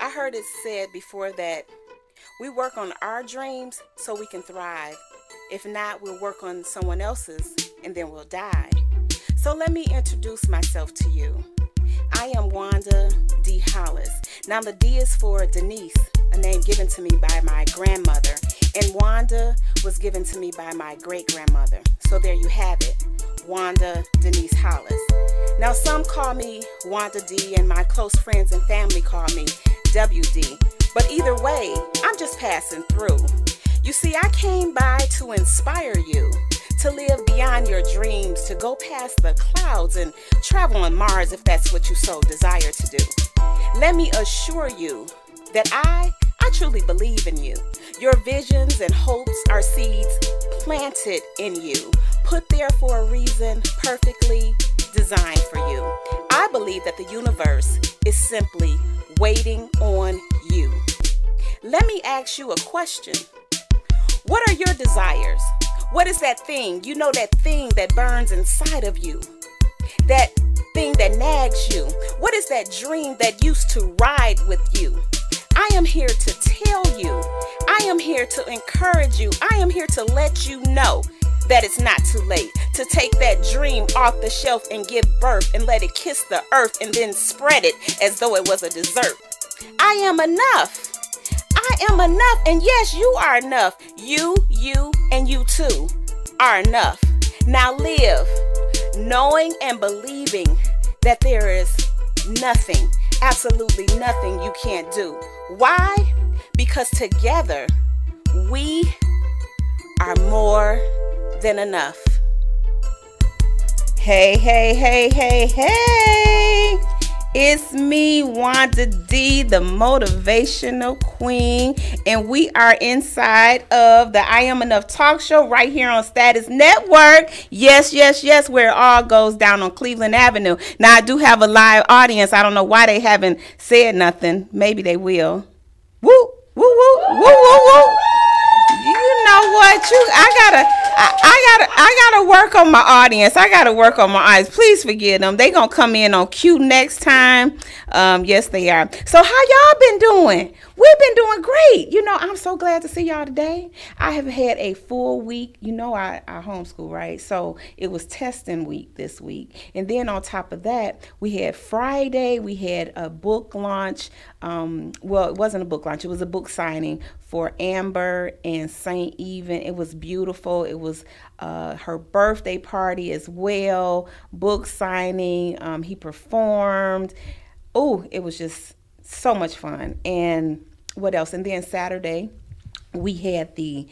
I heard it said before that we work on our dreams so we can thrive. If not, we'll work on someone else's and then we'll die. So let me introduce myself to you. I am Wanda D. Hollis. Now the D is for Denise, a name given to me by my grandmother. And Wanda was given to me by my great-grandmother. So there you have it, Wanda Denise Hollis. Now some call me Wanda D, and my close friends and family call me WD. But either way, I'm just passing through. You see, I came by to inspire you to live beyond your dreams, to go past the clouds and travel on Mars if that's what you so desire to do. Let me assure you that I truly believe in you. Your visions and hopes are seeds planted in you, put there for a reason, perfectly designed for you. I believe that the universe is simply waiting on you. Let me ask you a question. What are your desires? What is that thing? You know, that thing that burns inside of you. That thing that nags you. What is that dream that used to ride with you? I am here to tell you. I am here to encourage you. I am here to let you know that it's not too late to take that dream off the shelf and give birth and let it kiss the earth and then spread it as though it was a dessert. I am enough. I am enough, and yes, you are enough. You, and you too are enough. Now live knowing and believing that there is nothing, absolutely nothing you can't do. Why? Because together we are more than enough. Hey, hey, hey, hey, hey. It's me, Wanda D, the motivational queen, and we are inside of the I Am Enough talk show right here on Status Network. Yes, yes, yes, where it all goes down on Cleveland Avenue. Now, I do have a live audience. I don't know why they haven't said nothing. Maybe they will. Woo, woo, woo, woo, woo, woo. You know what? I gotta work on my audience. I gotta work on my eyes. Please forgive them. They gonna come in on cue next time. Yes, they are. So how y'all been doing? We've been doing great. You know, I'm so glad to see y'all today. I have had a full week. You know, I homeschool, right? So it was testing week this week. And then on top of that, we had Friday. We had a book launch. Well, it wasn't a book launch. It was a book signing for Amber and St. Even. It was beautiful. It was her birthday party as well. Book signing. He performed. Oh, it was just so much fun. And what else? And then Saturday, we had the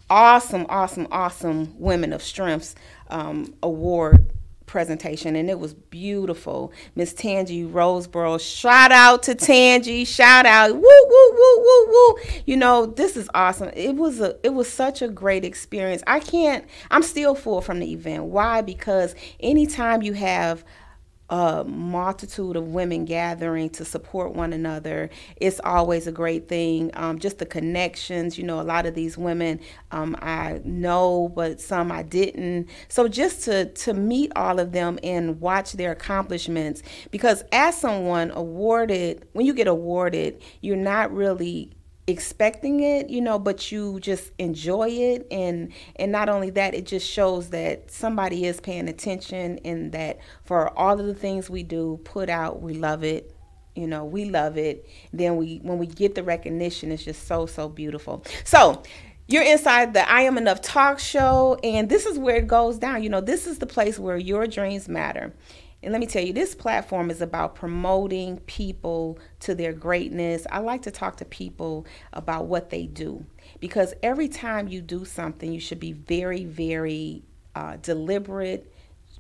awesome Women of Strengths award presentation, and it was beautiful. Miss Tangi Roseboro, shout out to Tangi, shout out, woo, woo, woo, woo, woo. You know, this is awesome. It was such a great experience. I'm still full from the event. Why? Because anytime you have a multitude of women gathering to support one another, it's always a great thing. Just the connections, you know, a lot of these women I know, but some I didn't. So just to meet all of them and watch their accomplishments, because as someone awarded, when you get awarded, you're not really expecting it, you know, but you just enjoy it, and not only that, it just shows that somebody is paying attention, and that for all of the things we do, put out, we love it. You know, we love it. Then when we get the recognition, it's just so beautiful. So you're inside the I Am Enough talk show, and this is where it goes down. You know, this is the place where your dreams matter. And let me tell you, this platform is about promoting people to their greatness. I like to talk to people about what they do, because every time you do something, you should be very, very deliberate,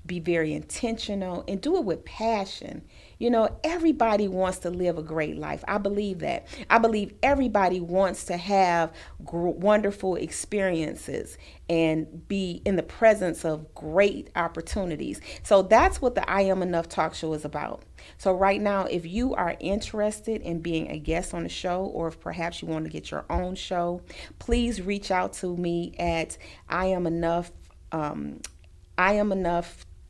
be very intentional, and do it with passion. You know, everybody wants to live a great life. I believe that. I believe everybody wants to have wonderful experiences and be in the presence of great opportunities. So that's what the I Am Enough talk show is about. So right now, if you are interested in being a guest on the show, or if perhaps you want to get your own show, please reach out to me at I Am Enough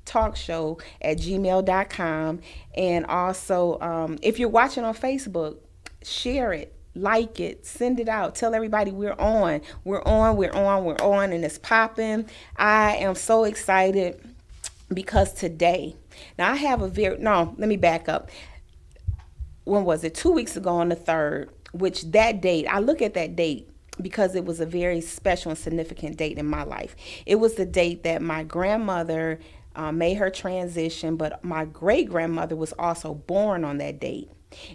talkshow@gmail.com. And also, if you're watching on Facebook, share it, like it, send it out, tell everybody we're on, we're on, we're on, we're on, and it's popping. I am so excited because today, now I have a no, let me back up. When was it? 2 weeks ago on the 3rd, which that date, I look at that date because it was a very special and significant date in my life. It was the date that my grandmother made her transition, but my great grandmother was also born on that date.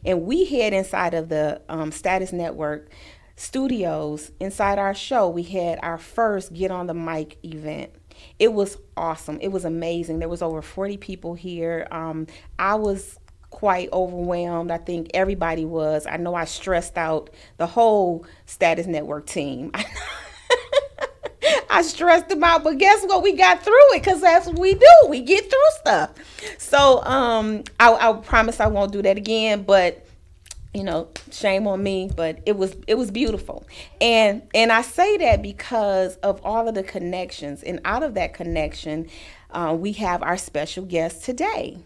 And we had inside of the Status Network studios, inside our show, we had our first Get on the Mic event. It was awesome. It was amazing. There was over 40 people here. I was quite overwhelmed. I think everybody was. I know I stressed out the whole Status Network team. I stressed them out, but guess what? We got through it because that's what we do. We get through stuff. So I promise I won't do that again, but shame on me, but it was beautiful. And I say that because of all of the connections, and out of that connection, we have our special guest today.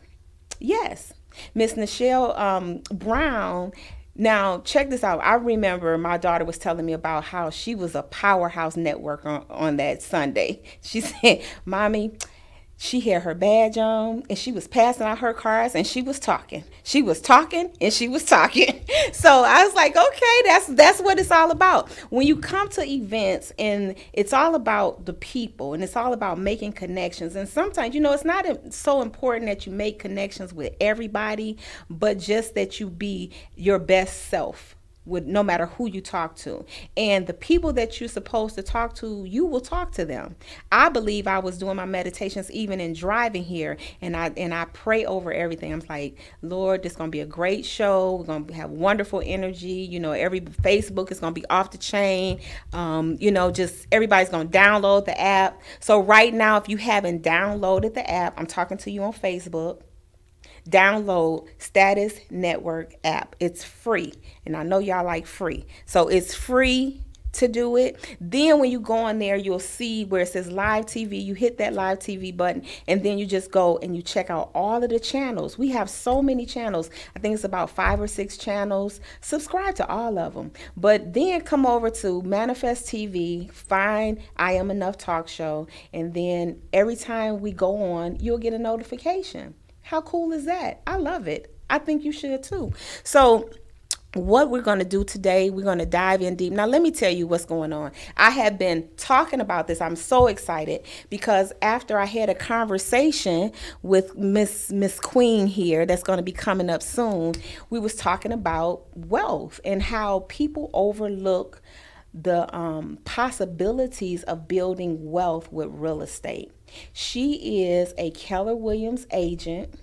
Yes, Miss Nichelle Brown. Now, check this out. I remember my daughter was telling me about how she was a powerhouse networker on that Sunday. She said, Mommy, she had her badge on and she was passing out her cards and she was talking. She was talking and she was talking. So I was like, okay, that's what it's all about. When you come to events, and it's all about the people and it's all about making connections. And sometimes, it's not so important that you make connections with everybody, but just that you be your best self, with no matter who you talk to. And the people that you're supposed to talk to, you will talk to them. I believe I was doing my meditations even in driving here, and I pray over everything. I'm like, Lord, this is going to be a great show. We're going to have wonderful energy. Every Facebook is going to be off the chain. Just everybody's going to download the app. So right now, if you haven't downloaded the app, I'm talking to you on Facebook. Download Status Network app. It's free, and I know y'all like free, so it's free to do it. Then when you go on there, you'll see where it says live TV. You hit that live TV button, and then you just go and you check out all of the channels. We have so many channels. I think it's about 5 or 6 channels. Subscribe to all of them, but then come over to Manifest TV, find I Am Enough Talk Show, and then every time we go on, you'll get a notification. How cool is that? I love it. I think you should too. So what we're going to do today, we're going to dive in deep. Now, let me tell you what's going on. I have been talking about this. I'm so excited because after I had a conversation with Miss Queen here that's going to be coming up soon, we was talking about wealth and how people overlook the possibilities of building wealth with real estate. She is a Keller Williams agent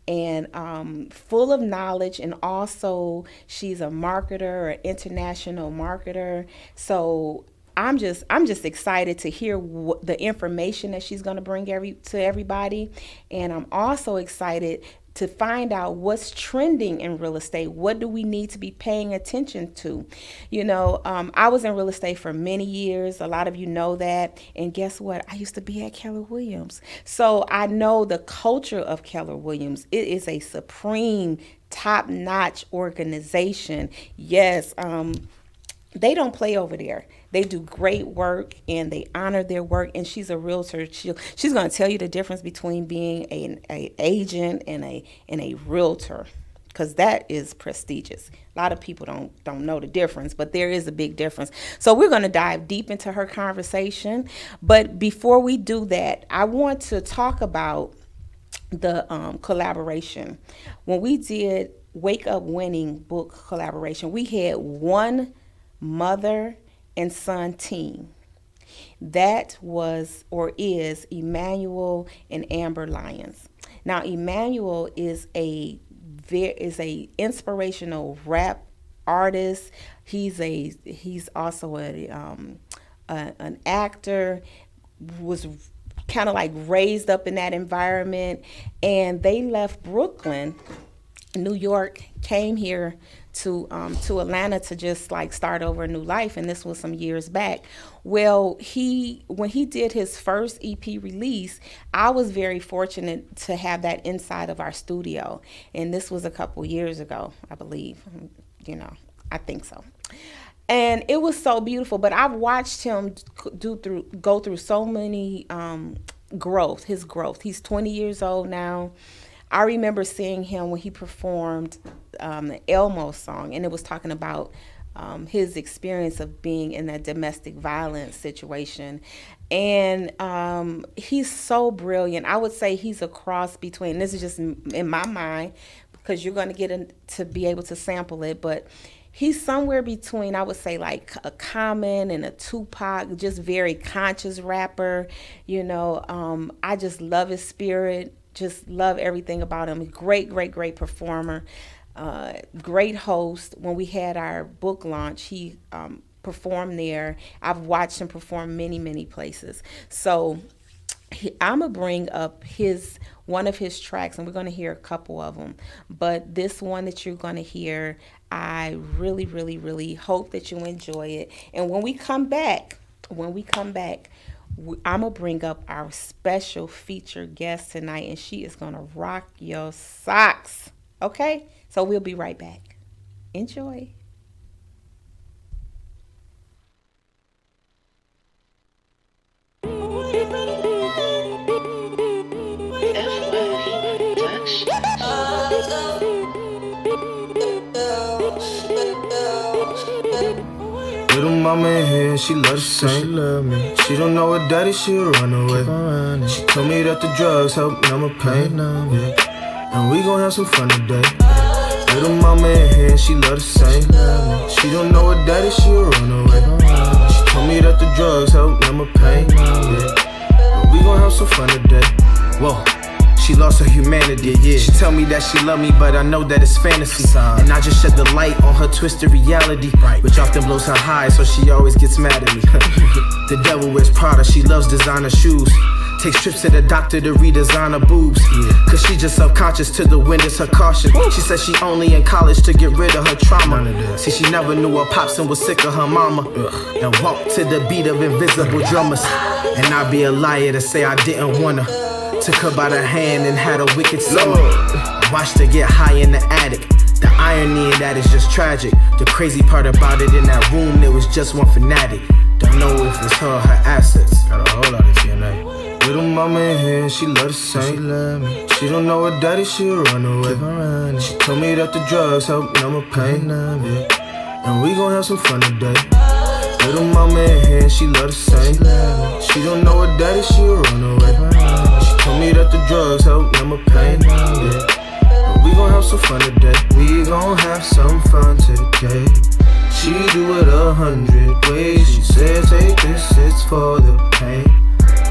and full of knowledge, and also she's a marketer, an international marketer. So I'm just excited to hear the information that she's going to bring to everybody, and I'm also excited to find out what's trending in real estate. What do we need to be paying attention to? I was in real estate for many years. A lot of you know that. And guess what? I used to be at Keller Williams. So I know the culture of Keller Williams. It is a supreme, top-notch organization. Yes, they don't play over there. They do great work and they honor their work. And she's a realtor. She's going to tell you the difference between being an agent and a realtor, because that is prestigious. A lot of people don't know the difference, but there is a big difference. So we're going to dive deep into her conversation. But before we do that, I want to talk about the collaboration. When we did Wake Up Winning book collaboration, we had one mother and son team. That was or is Emmanuel and Amber Lyons. Now, Emmanuel is a inspirational rap artist. He's also an actor. Was kind of like raised up in that environment, and they left Brooklyn, New York, came here to Atlanta to just like start over a new life, and this was some years back. Well, when he did his first EP release, I was very fortunate to have that inside of our studio, and this was a couple years ago, I believe. I think so. And it was so beautiful. But I've watched him go through so many growth. His growth. He's 20 years old now. I remember seeing him when he performed the Elmo song, and it was talking about his experience of being in that domestic violence situation. And he's so brilliant. I would say he's a cross between, this is just in my mind, because you're going to get to be able to sample it, but he's somewhere between, I would say, like a Common and a Tupac, just very conscious rapper. I just love his spirit, just love everything about him. Great, great, great performer, great host. When we had our book launch, he performed there. I've watched him perform many, many places. So I'm going to bring up one of his tracks, and we're going to hear a couple of them. But this one that you're going to hear, I really, really, really hope that you enjoy it. And when we come back, I'm going to bring up our special featured guest tonight, and she is going to rock your socks. Okay? So we'll be right back. Enjoy. Little mama in here, she love the same. She love me. She don't know her daddy, she'll run away. She told me that the drugs help numb her pain. Yeah. And we gon' have some fun today. Little mama in here, she love the same. She don't know her daddy, she'll run away. She told me that the drugs help numb her pain. Yeah. But we gon' have some fun today. Whoa. She lost her humanity, yeah. She tell me that she love me, but I know that it's fantasy. And I just shed the light on her twisted reality, which often blows her high, so she always gets mad at me. The devil wears Prada, she loves designer shoes. Takes trips to the doctor to redesign her boobs, cause she just subconscious to the wind is her caution. She says she only in college to get rid of her trauma. See, she never knew her pops and was sick of her mama. And walked to the beat of invisible drummers. And I'd be a liar to say I didn't want her. Took her by the hand and had a wicked summer. Watched her get high in the attic. The irony in that is just tragic. The crazy part about it, in that room there was just one fanatic. Don't know if it's her or her assets. Got a whole lot of TNA. Little mama in here, she love the same. She love me. She don't know her daddy, she'll run away. She told me that the drugs help numb her pain. Yeah. And we gon' have some fun today. Little mama in here, she love the same. She don't know her daddy, she'll run away. She told me that the drugs help numb her pain. Yeah. But we gon' have some fun today. We gon' have some fun today. She do it 100 ways. She said, take this, it's for the pain.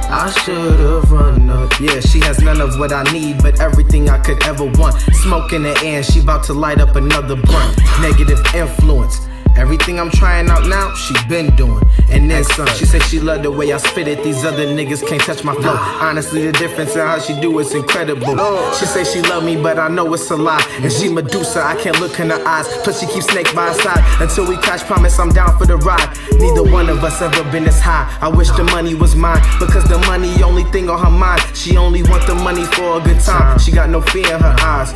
I should've run up. Yeah, she has none of what I need, but everything I could ever want. Smoke in the air, she about to light up another blunt. Negative influence. Everything I'm trying out now, she been doing. And then some. She said she loved the way I spit it. These other niggas can't touch my flow. Honestly, the difference in how she do it's incredible. She say she love me, but I know it's a lie. And she Medusa, I can't look in her eyes. Plus she keeps snake by her side. Until we crash, promise I'm down for the ride. Neither one of us ever been this high. I wish the money was mine, because the money only thing on her mind. She only want the money for a good time. She got no fear in her eyes.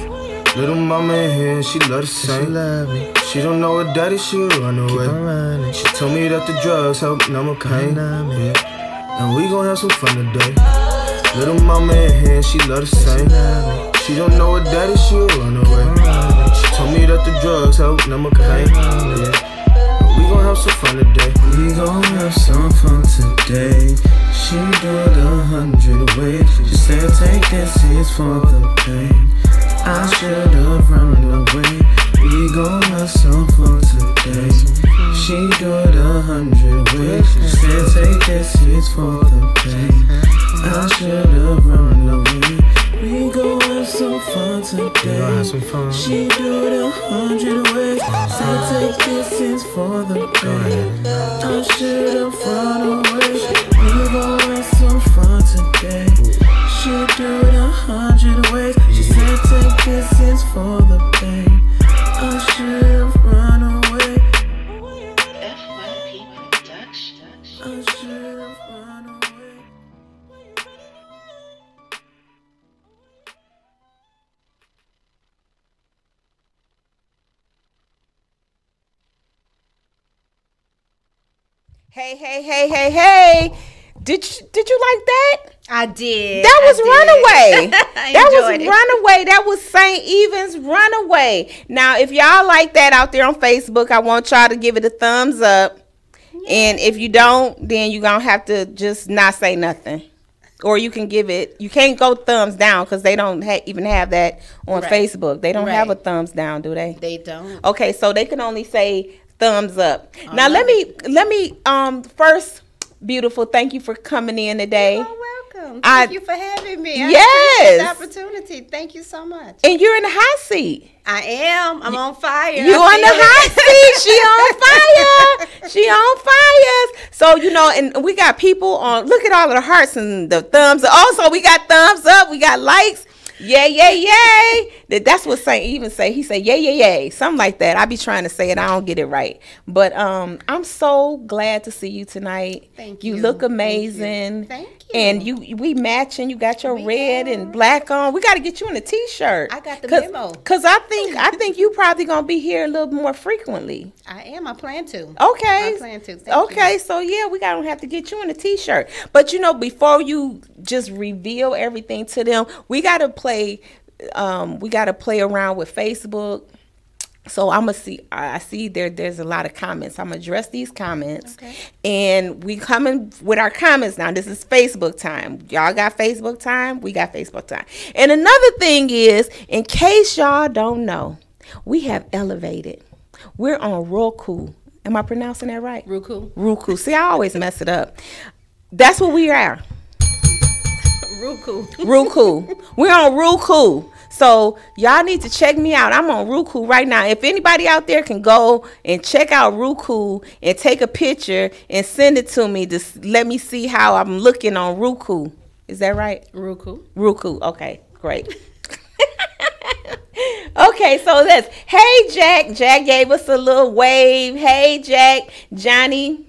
Little mama in here, she love the same. She love me. She don't know her daddy, she'll run away. She told me that the drugs help numb her pain. Yeah. And we gon' have some fun today. Little mama in here, she love the same. She don't know her daddy, she'll run away. She told me that the drugs help numb her pain. Yeah. And we gon' have some fun today. We gon' have some fun today. She do it 100 ways. She said take this, it's for the pain. I should've run away. We gon' have some fun today. She do it 100 ways. She said take this, it's for the pain. I should've run away. We gon' have some fun today. She do it 100 ways. Said take this, it's for the pain. I should've run away. We gon' have some fun today. She do it 100 ways. She said take this, it's for the pain. I should've run away. FYP Production. I should've run away. Hey, hey, hey, hey, hey. Did you like that? I did. That was Runaway. That was enjoyed it. Runaway. That was St. Even's Runaway. Now, if y'all like that out there on Facebook, I want y'all to give it a thumbs up. And if you don't, then you're going to have to just not say nothing. Or you can give it, you can't go thumbs down because they don't even have that on Facebook. They don't have a thumbs down, do they? They don't. Okay, so they can only say thumbs up. Now, let me first, beautiful, thank you for coming in today. You're welcome. Thank you for having me. I Yes. appreciate the opportunity. Thank you so much. And you're in the hot seat. I am. I'm on fire. You on the hot seat. She on fire. She on fire. So, you know, and we got people on, look at all of the hearts and the thumbs. Also, we got thumbs up. We got likes. Yay, yay, yay. That's what St. Even say. He say, yay, yay, yay. Something like that. I be trying to say it. I don't get it right. But I'm so glad to see you tonight. Thank you. You look amazing. Thank you. And we matching. You got your red and black on. We got to get you in a t-shirt. I got the memo. Cause I think you probably gonna be here a little more frequently. I am. I plan to. Okay. I plan to. Thank you. So yeah, we gonna have to get you in a t-shirt. But you know, before you just reveal everything to them, we gotta play. We gotta play around with Facebook. So I see there's a lot of comments. I'm gonna address these comments. Okay. And we coming with our comments now. This is Facebook time. Y'all got Facebook time? We got Facebook time. And another thing is, in case y'all don't know, we have elevated. We're on Roku. Am I pronouncing that right? Roku. Roku. See, I always mess it up. That's what we are. Roku. Roku. We're on Roku. So y'all need to check me out. I'm on Roku right now. If anybody out there can go and check out Roku and take a picture and send it to me, just let me see how I'm looking on Roku. Is that right? Roku. Roku. Okay, great. Okay, so that's, hey Jack. Jack gave us a little wave. Hey Jack. Johnny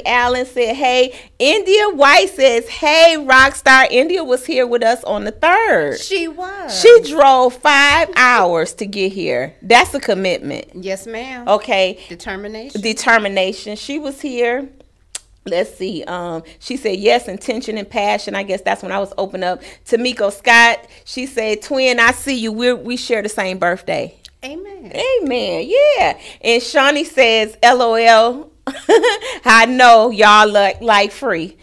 Allen said, hey. India White says, hey, Rockstar. India was here with us on the 3rd. She was. She drove 5 hours to get here. That's a commitment. Yes, ma'am. Okay. Determination. She was here. Let's see. She said, yes, intention and passion. I guess that's when I was open up. Tamiko Scott, she said, twin, I see you. We share the same birthday. Amen. Amen. Yeah. And Shawnee says, LOL. I know y'all like free.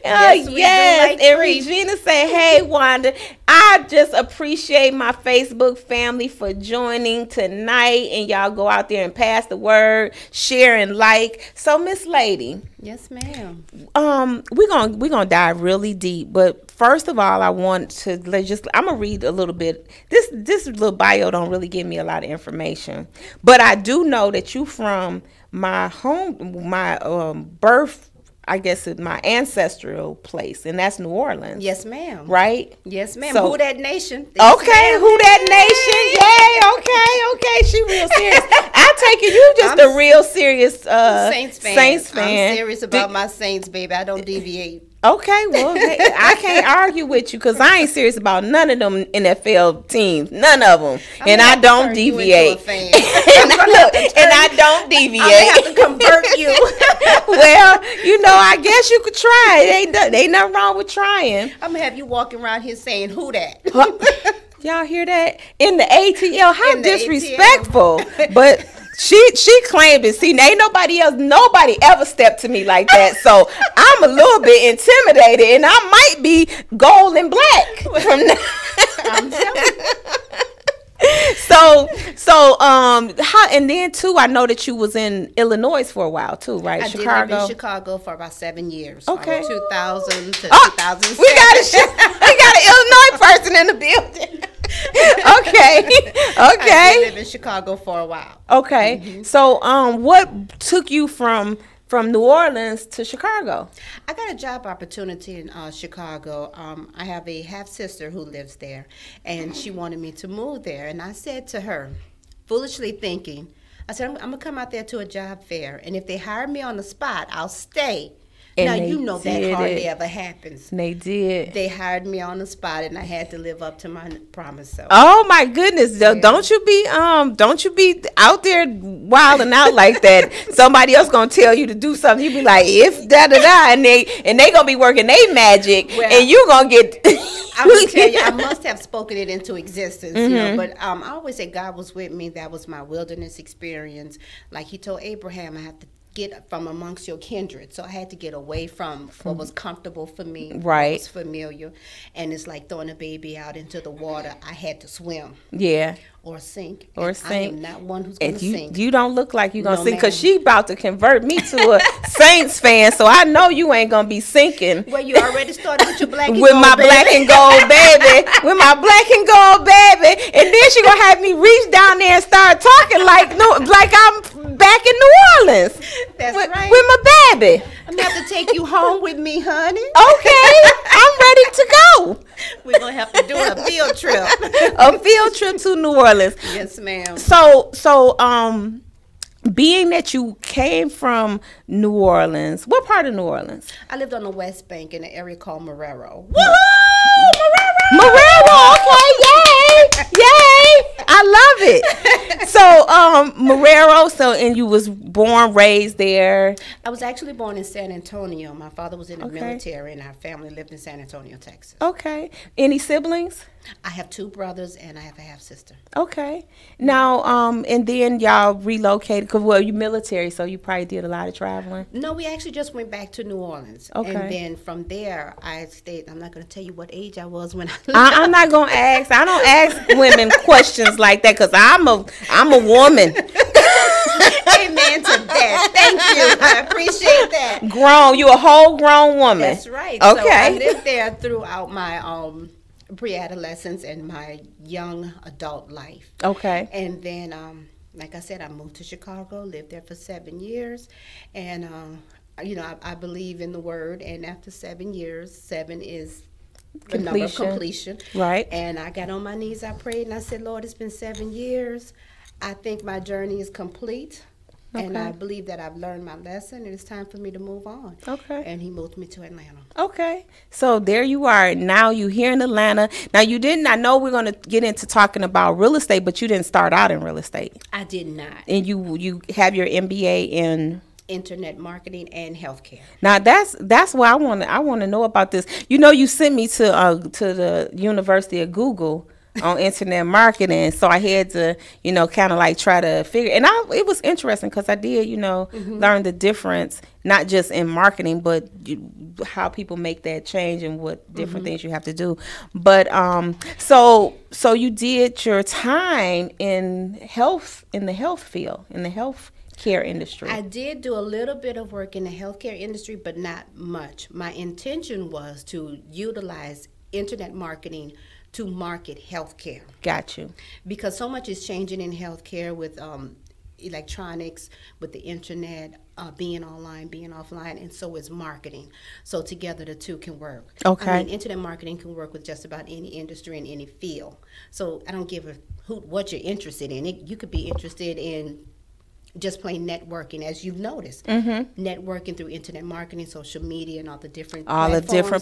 Yes. And Regina said, hey, Wanda, I just appreciate my Facebook family for joining tonight. And y'all go out there and pass the word, share and like. So, Miss Lady. Yes, ma'am. We're gonna dive really deep. But first of all, I want to I'm gonna read a little bit. This little bio don't really give me a lot of information. But I do know that you from my birth, I guess, it's my ancestral place, and that's New Orleans. Yes, ma'am. Right? Yes, ma'am. So, Who that nation? Okay, who that nation? Yay, okay. She real serious. I take it you just a real serious Saints fan. I'm serious about my Saints, baby. I don't deviate. Okay, well, I can't argue with you because I ain't serious about none of them NFL teams, none of them, and I don't deviate. And I don't deviate. I have to convert you. Well, you know, I guess you could try. Ain't nothing wrong with trying. I'm gonna have you walking around here saying, "Who that?" Y'all hear that in the ATL? How disrespectful! But. She claimed it. See, ain't nobody ever stepped to me like that. So I'm a little bit intimidated, and I might be gold and black from now. I'm telling you. And then too, I know that you was in Illinois for a while too, right? I Chicago. did live in Chicago for about 7 years. Okay. From 2000 to 2007. We got an Illinois person in the building. Okay. I did live in Chicago for a while. Okay. Mm-hmm. So, what took you from New Orleans to Chicago? I got a job opportunity in Chicago. I have a half-sister who lives there, and she wanted me to move there. And I said to her, foolishly thinking, I said, I'm going to come out there to a job fair, and if they hire me on the spot, I'll stay. Now, they you know that did hardly it. ever happens. They did. They hired me on the spot, and I had to live up to my promise. So. Oh my goodness! Don't you be out there wilding out like that. Somebody else gonna tell you to do something. You be like, if da da da, and they gonna be working they magic, Well, and you gonna get. I will tell you, I must have spoken it into existence, you know. But I always say God was with me. That was my wilderness experience. Like He told Abraham, I have to get from amongst your kindred. So I had to get away from what was comfortable for me, Right. what was familiar. And it's like throwing a baby out into the water. I had to swim Yeah. or sink. Or And sink. I am not one who's going And to sink. you don't look like you gonna No, sink, because ma'am. she about to convert me to a Saints fan, so I know you ain't gonna be sinking. Well, you already started with your black and With gold, my baby. black and gold baby, with my black and gold baby, and then she gonna have me reach down there and start talking like I'm back in New Orleans. That's with, right. with my baby. I'm going to have to take you home with me, honey. Okay, I'm ready to go. We're going to have to do a field trip. A field trip to New Orleans. Yes, ma'am. So, being that you came from New Orleans, what part of New Orleans? I lived on the West Bank in an area called Marrero. Woohoo! Marrero, okay, yay, yay! I love it. So, Marrero. And you was born, raised there. I was actually born in San Antonio. My father was in the Okay. military, and our family lived in San Antonio, Texas. Okay. Any siblings? I have 2 brothers, and I have a half sister. Okay. Now, and then y'all relocated, because, you military, so you probably did a lot of traveling. No, we actually just went back to New Orleans. Okay. And then from there, I stayed. I'm not going to tell you what age I was when I left. I'm not gonna ask. I don't ask women questions like that, because I'm a woman. Amen to that. Thank you. I appreciate that. Grown. You a whole grown woman. That's right. Okay. So I lived there throughout my pre-adolescence and my young adult life. Okay. And then, like I said, I moved to Chicago, lived there for 7 years. And, I believe in the word. And after 7 years, 7 is the number of completion. Right. And I got on my knees, I prayed, and I said, Lord, it's been 7 years. I think my journey is complete. And Okay. I believe that I've learned my lesson, and it's time for me to move on. Okay. And He moved me to Atlanta. Okay. So there you are. Now you here in Atlanta. Now I know we're going to get into talking about real estate, but you didn't start out in real estate. I did not. And you have your MBA in. Internet marketing and healthcare. Now that's why I want to know about this. You sent me to the University of Google on internet marketing, so I had to kind of like try to figure. And it was interesting, because I did learn the difference, not just in marketing, but how people make that change and what different things you have to do. But so you did your time in the health field, in the health care industry. I did do a little bit of work in the healthcare industry, but not much. My intention was to utilize internet marketing to market healthcare. Got you. Because so much is changing in healthcare with electronics, with the internet, being online, being offline, and so is marketing. So together the two can work. Okay. I mean, internet marketing can work with just about any industry in any field. So I don't give a hoot what you're interested in. You could be interested in just plain networking, as you've noticed. Networking through internet marketing, social media, and all the different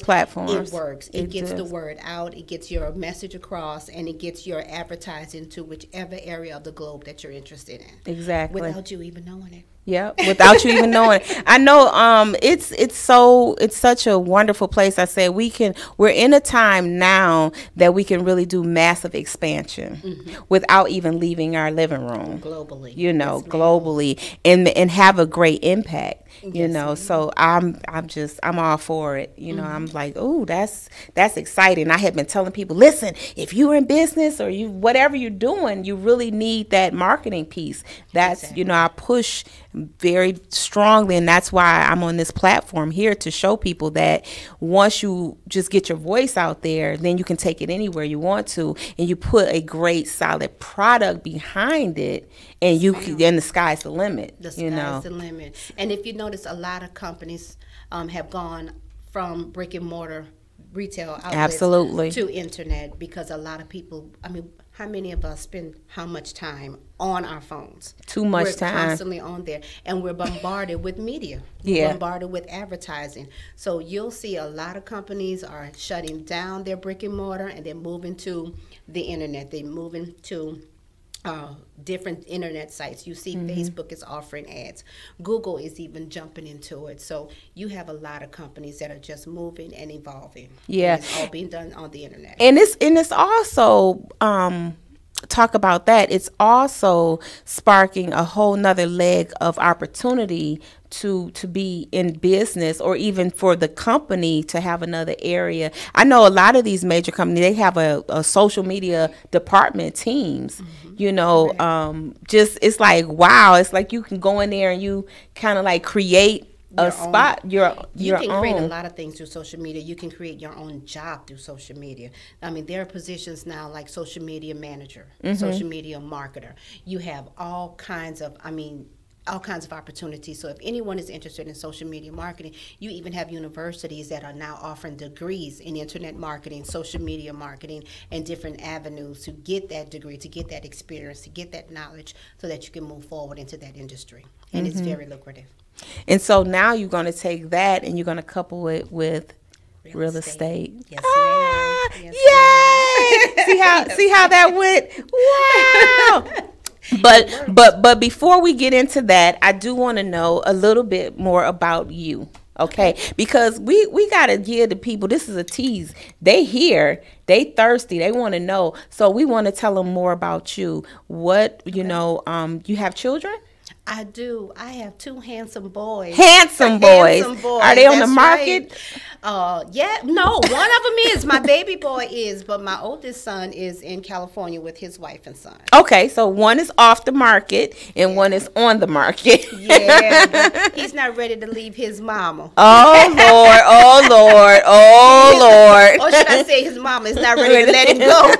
platforms. It works. It gets the does. word out. It gets your message across, and it gets your advertising to whichever area of the globe that you're interested in. Exactly. Without you even knowing it. Yeah, without you even knowing it. I know it's such a wonderful place. I said we're in a time now that we can really do massive expansion without even leaving our living room. Globally. Yes, globally, ma'am. and have a great impact. Yes, ma'am. So I'm all for it. I'm like, oh, that's exciting. I have been telling people, listen, if you're in business or whatever you're doing, you really need that marketing piece. That's Exactly. I push very strongly, and that's why I'm on this platform here to show people that once you just get your voice out there, then you can take it anywhere you want to, and you put a great solid product behind it, and and the sky's the limit. The sky's the limit. And if you notice, a lot of companies have gone from brick and mortar retail outlets Absolutely. to internet, because a lot of people, I mean, how many of us spend how much time on our phones? Too much We're time. constantly on there, and we're bombarded with media. Yeah. We're bombarded with advertising. So you'll see a lot of companies are shutting down their brick and mortar, and they're moving to the internet. They're moving to different internet sites. You see Facebook is offering ads. Google is even jumping into it. So you have a lot of companies that are just moving and evolving. Yeah. And it's all being done on the internet. And it's also talk about that. It's also sparking a whole nother leg of opportunity to be in business, or even for the company to have another area. I know a lot of these major companies, they have a social media department teams, you know, just, it's like, wow, it's like you can go in there and you kind of like create a spot, your you can create a own. lot of things through social media. You can create your own job through social media. I mean, there are positions now like social media manager, social media marketer. You have all kinds of opportunities. So if anyone is interested in social media marketing, you even have universities that are now offering degrees in internet marketing, social media marketing, and different avenues to get that degree, to get that experience, to get that knowledge, so that you can move forward into that industry. And it's very lucrative. And so now you're going to take that and you're going to couple it with real estate. Yes, ma'am. Yes, yay! See how that went? Wow. But before we get into that, I do want to know a little bit more about you. Okay, because we gotta give the people, this is a tease. They here, they thirsty, they want to know. So we want to tell them more about you. What, you know, you have children? I do. I have two handsome boys. Handsome boys. Are they on the market? Right. Yeah. No, one of them is. My baby boy is, but my oldest son is in California with his wife and son. Okay, so one is off the market and one is on the market. Yeah, but he's not ready to leave his mama. Oh Lord, oh Lord, oh Lord. Or should I say his mama is not ready to let him go.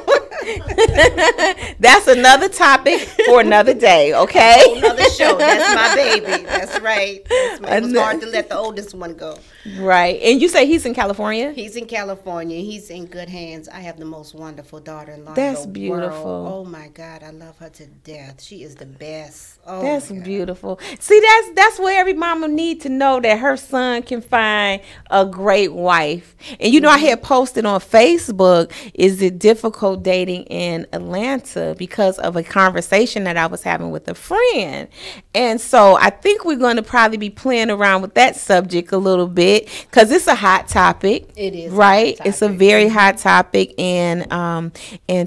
That's another topic for another day, okay? Another show. That's my baby. That's right. It was hard to let the oldest one go. Right. And you say he's in California? He's in California. He's in good hands. I have the most wonderful daughter-in-law. That's in the beautiful. World. Oh my God, I love her to death. She is the best. Oh, that's beautiful. See, that's what every mama need to know, that her son can find a great wife. And you know, I had posted on Facebook, is it difficult dating in Atlanta, because of a conversation that I was having with a friend. And so I think we're going to probably be playing around with that subject a little bit, because it's a hot topic. It is, right? It's a very hot topic, and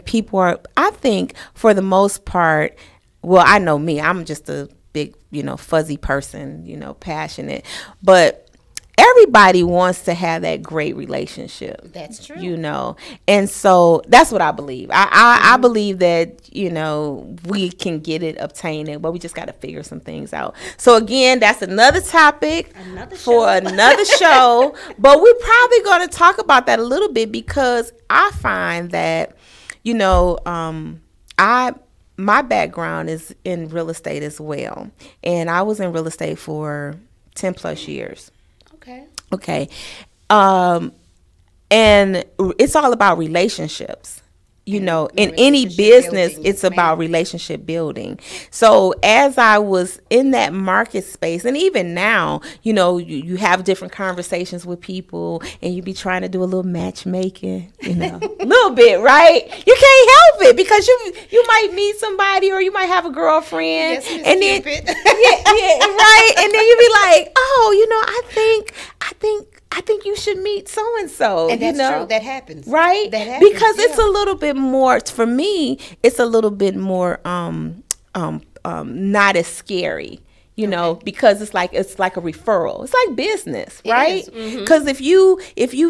people are, I think, for the most part, well, I know me, I'm just a big, you know, fuzzy person, you know, passionate, but everybody wants to have that great relationship. That's true. You know, and so that's what I believe. I believe that, you know, we can get it, obtain it, but we just got to figure some things out. So again, that's another topic for another show, but we're probably going to talk about that a little bit, because I find that, you know, my background is in real estate as well, and I was in real estate for 10 plus years. Okay. And it's all about relationships. You know, in any business, it's about relationship building. So as I was in that market space, and even now, you know, you have different conversations with people, and you be trying to do a little matchmaking, you know, a little bit, right? You can't help it, because you might meet somebody, or you might have a girlfriend, yes, and then yeah, right, and then you be like, oh, you know, I think you should meet so and so. And that's you know? true. That happens. Right? That happens. Because it's a little bit more, for me, it's a little bit more not as scary. You know, because it's like a referral. It's like business, right? Because if you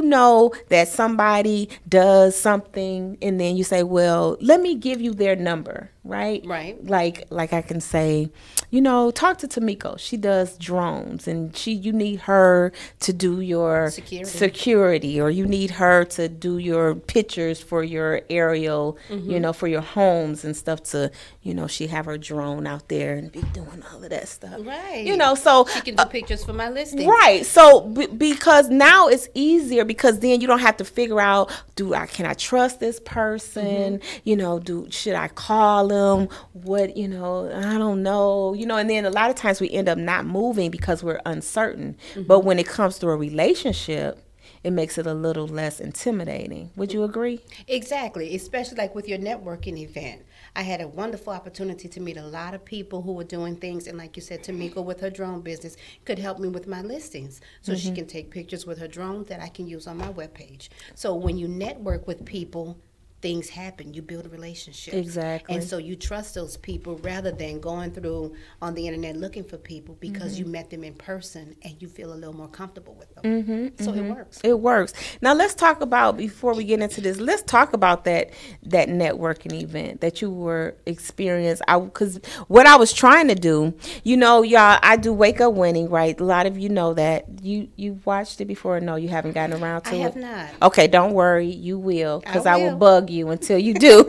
know that somebody does something, and then you say, well, let me give you their number, right? Right. Like I can say, you know, talk to Tamiko. She does drones, and you need her to do your security, or you need her to do your pictures for your aerial, you know, for your homes and stuff. To, you know, she have her drone out there and be doing all of that stuff. Right. You know, so she can do pictures for my listing. Right. So because now it's easier, because then you don't have to figure out, can I trust this person? You know, should I call them? What, you know, I don't know. You know, and then a lot of times we end up not moving because we're uncertain. But when it comes to a relationship, it makes it a little less intimidating. Would you agree? Exactly, especially like with your networking event. I had a wonderful opportunity to meet a lot of people who were doing things, and like you said, Tamika with her drone business could help me with my listings. So she can take pictures with her drone that I can use on my webpage. So when you network with people, things happen. You build a relationship. Exactly. And so you trust those people rather than going through on the internet looking for people, because you met them in person and you feel a little more comfortable with them. So it works. It works. Now let's talk about, before we get into this, let's talk about that networking event that you were experiencing. Because what I was trying to do, you know, y'all, I do Wake Up Winning, right? A lot of you know that. You watched it before? No, you haven't gotten around to it? I have not. Okay, don't worry. You will, because I will will bug you until you do.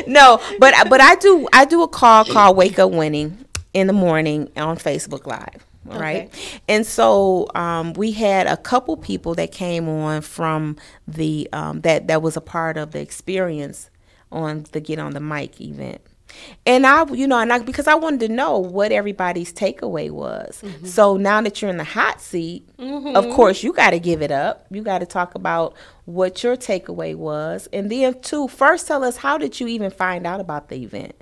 No, but I do a call called Wake Up Winning in the morning on Facebook Live. All right. And so we had a couple people that came on from the that was a part of the experience on the Get on the Mic event. And because I wanted to know what everybody's takeaway was. So now that you're in the hot seat, of course, you got to give it up. You got to talk about what your takeaway was. And then, first tell us, how did you even find out about the event?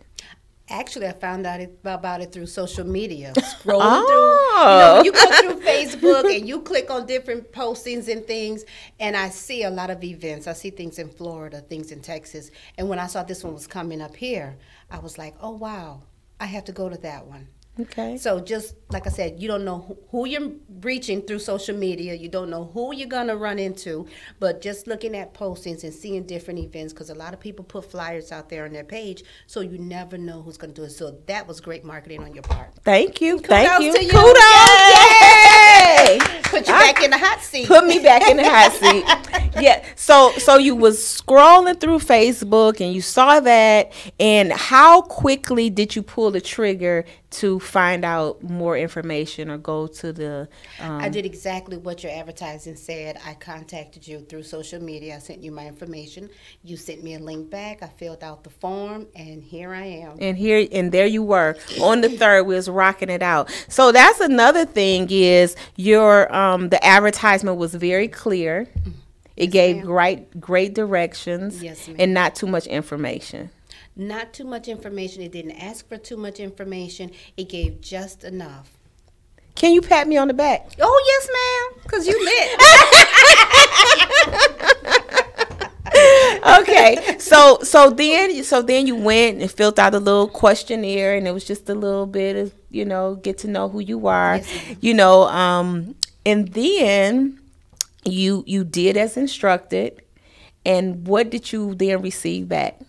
Actually, I found out about it through social media. Scrolling through, when you go through Facebook and you click on different postings and things, and I see a lot of events. I see things in Florida, things in Texas. And when I saw this one was coming up here, I was like, oh, wow, I have to go to that one. Okay. So just like I said, you don't know who you're reaching through social media. You don't know who you're going to run into. But just looking at postings and seeing different events, because a lot of people put flyers out there on their page, so you never know who's going to do it. So that was great marketing on your part. Thank you. Kudos to you. Kudos. Yay. Put you back in the hot seat. Put me back in the hot seat. Yeah. So you was scrolling through Facebook and you saw that. And how quickly did you pull the trigger to find out more information or go to the I did exactly what your advertising said. I contacted you through social media. I sent you my information. You sent me a link back. I filled out the form, and here I am. And there you were. On the 3rd, we was rocking it out. So that's another thing, is your the advertisement was very clear. It gave great directions. Yes, ma'am. And not too much information. Not too much information. It didn't ask for too much information. It gave just enough. Can you pat me on the back? Oh, yes, ma'am, because you lit. Okay. So then you went and filled out a little questionnaire, and it was just a little bit of, get to know who you are. Yes, and then you did as instructed. And what did you then receive back?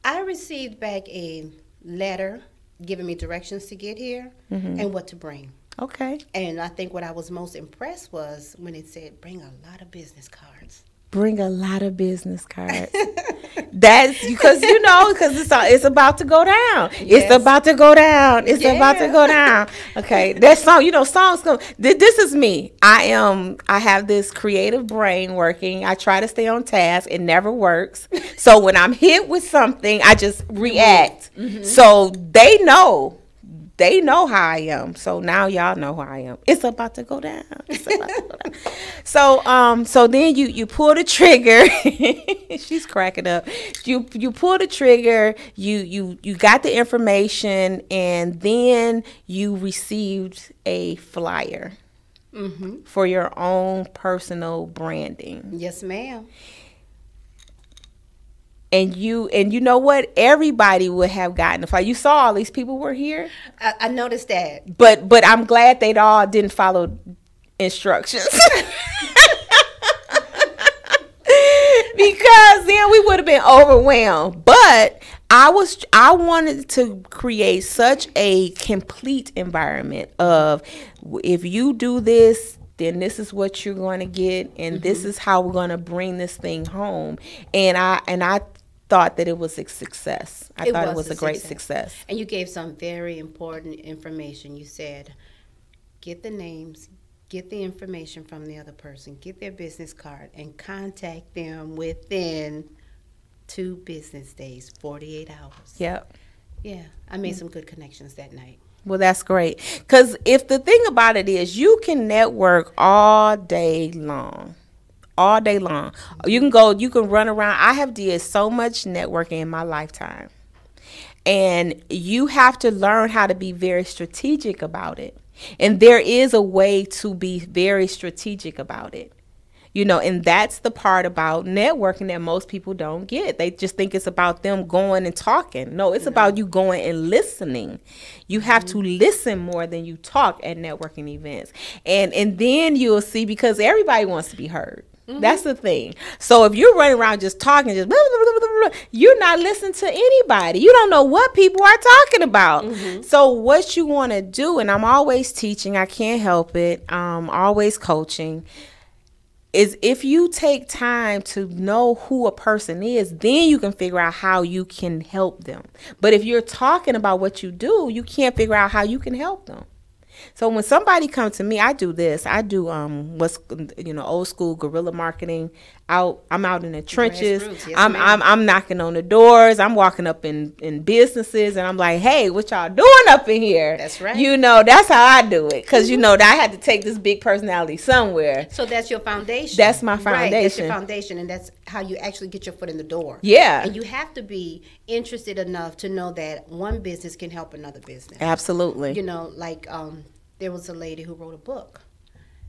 I received back a letter giving me directions to get here and what to bring. Okay. And I think what I was most impressed was when it said, bring a lot of business cards. Bring a lot of business cards. That's because it's about to go down. Yes. It's about to go down. It's about to go down. Okay, that song. Songs come. This is me. I have this creative brain working. I try to stay on task. It never works. So when I'm hit with something, I just react. So they know. They know how I am. So now y'all know who I am. It's about to go down. It's about to go down. So then you pull the trigger. She's cracking up. You pull the trigger. You got the information, and then you received a flyer for your own personal branding. Yes, ma'am. And you know what? Everybody would have gotten the flyer. You saw all these people were here. I noticed that. But I'm glad they all didn't follow instructions. Because then we would have been overwhelmed. But I wanted to create such a complete environment of, if you do this, then this is what you're going to get, and this is how we're going to bring this thing home. And I thought that it was a success. I thought it was a great success. success. And you gave some very important information. You said, get the names, get the information from the other person, get their business card, and contact them within 2 business days, 48 hours. Yep. Yeah, I made some good connections that night. Well, that's great. Because if the thing about it is, you can network all day long. All day long. You can run around. I have did so much networking in my lifetime. And you have to learn how to be very strategic about it. And there is a way to be very strategic about it. You know, and that's the part about networking that most people don't get. They just think it's about them going and talking. No, it's about you going and listening. You have to listen more than you talk at networking events. And then you'll see, because everybody wants to be heard. That's the thing. So if you're running around just talking, just blah, blah, blah, blah, blah, you're not listening to anybody. You don't know what people are talking about. So what you want to do, and I'm always teaching, I can't help it, always coaching, is if you take time to know who a person is, then you can figure out how you can help them. But if you're talking about what you do, you can't figure out how you can help them. So when somebody comes to me, I do this. I do what's old school guerrilla marketing. I'm out in the trenches. Yes, I'm knocking on the doors. I'm walking up in businesses, and I'm like, hey, what y'all doing up in here? That's right. You know, that's how I do it, because I had to take this big personality somewhere. So that's your foundation. That's my foundation. Right, that's your foundation, and that's how you actually get your foot in the door. Yeah. And you have to be interested enough to know that one business can help another business. Absolutely. You know, like there was a lady who wrote a book.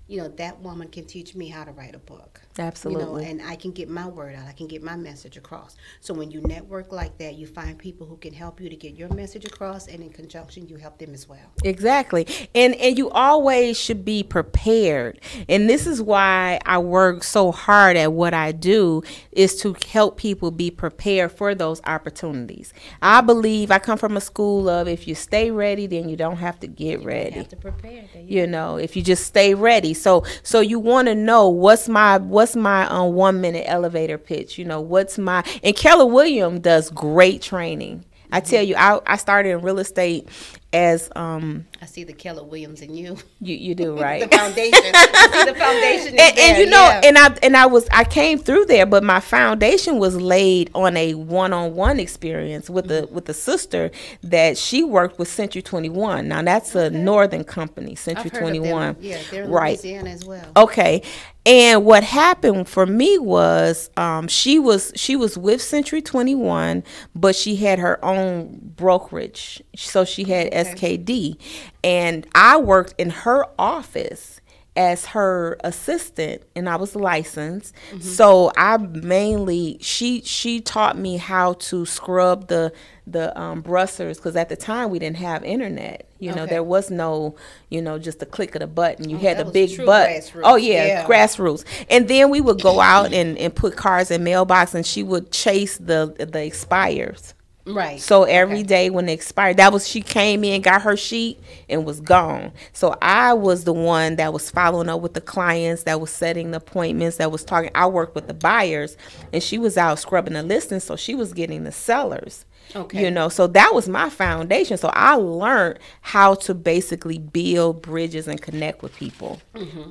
You know, that woman can teach me how to write a book. Absolutely. You know, and I can get my word out. I can get my message across. So when you network like that, you find people who can help you to get your message across, and in conjunction, you help them as well. Exactly. And you always should be prepared. And this is why I work so hard at what I do, is to help people be prepared for those opportunities. I believe I come from a school of, if you stay ready, then you don't have to get ready. You have to prepare. You know, if you just stay ready. So you want to know, what's my 1 minute elevator pitch? You know, and Keller Williams does great training. I tell you, I started in real estate as I see the Keller Williams in you. You do, right? The foundation. I see the foundation. And you know, I came through there, but my foundation was laid on a one-on-one experience with the sister that she worked with Century 21. Now that's a northern company, Century 21. Yeah, they're in right. Louisiana as well. Okay. And what happened for me was she was with Century 21, but she had her own brokerage. So she had SKD. And I worked in her office as her assistant, and I was licensed. So I mainly, she taught me how to scrub the brusters, because at the time we didn't have internet. You know, there was no, just the click of the button. You had the big button. Oh yeah, grassroots. And then we would go out and put cards in mailbox, and she would chase the expires. Right. So every day when it expired, she came in, got her sheet, and was gone. So I was the one that was following up with the clients, that was setting the appointments, that was talking. I worked with the buyers, and she was out scrubbing the listings, so she was getting the sellers. Okay. So that was my foundation. So I learned how to basically build bridges and connect with people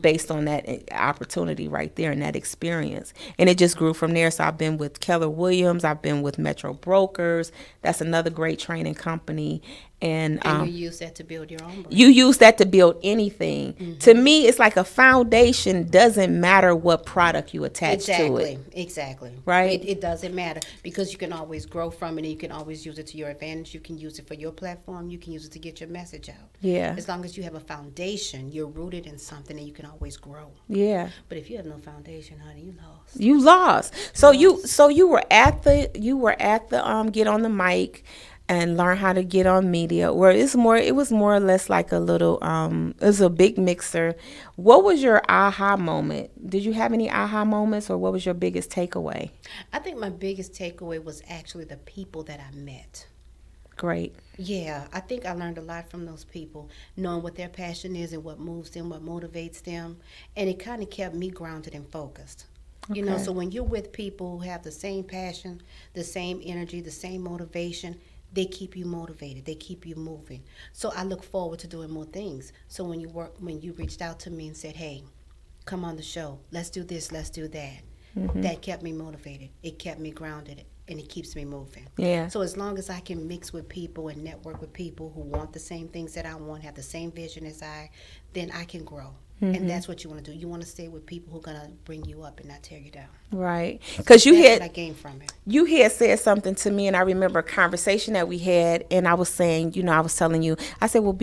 based on that opportunity right there and that experience. And it just grew from there. So I've been with Keller Williams. I've been with Metro Brokers. That's another great training company. And you use that to build your own brand. You use that to build anything. To me, it's like a foundation. Doesn't matter what product you attach to it. Exactly. Right? It doesn't matter, because you can always grow from it, and you can always use it to your advantage. You can use it for your platform. You can use it to get your message out. Yeah. As long as you have a foundation, you're rooted in something, and you can always grow. Yeah. But if you have no foundation, honey, you lost. You lost. So you were at the get on the mic and learn how to get on media, where it was more or less like a little, it was a big mixer. What was your aha moment? Did you have any aha moments, or what was your biggest takeaway? I think my biggest takeaway was actually the people that I met. Great. Yeah, I think I learned a lot from those people, knowing what their passion is and what moves them, what motivates them. And it kind of kept me grounded and focused. You know, so when you're with people who have the same passion, the same energy, the same motivation, they keep you motivated. They keep you moving. So I look forward to doing more things. So when you reached out to me and said, "Hey, come on the show. Let's do this. Let's do that." That kept me motivated. It kept me grounded, and it keeps me moving. Yeah. So as long as I can mix with people and network with people who want the same things that I want, have the same vision as I, then I can grow. And that's what you want to do. You want to stay with people who are going to bring you up and not tear you down. Right. Because That's what I gained from it. You had said something to me, and I remember a conversation that we had, and I was saying, you know, I was telling you, I said, well,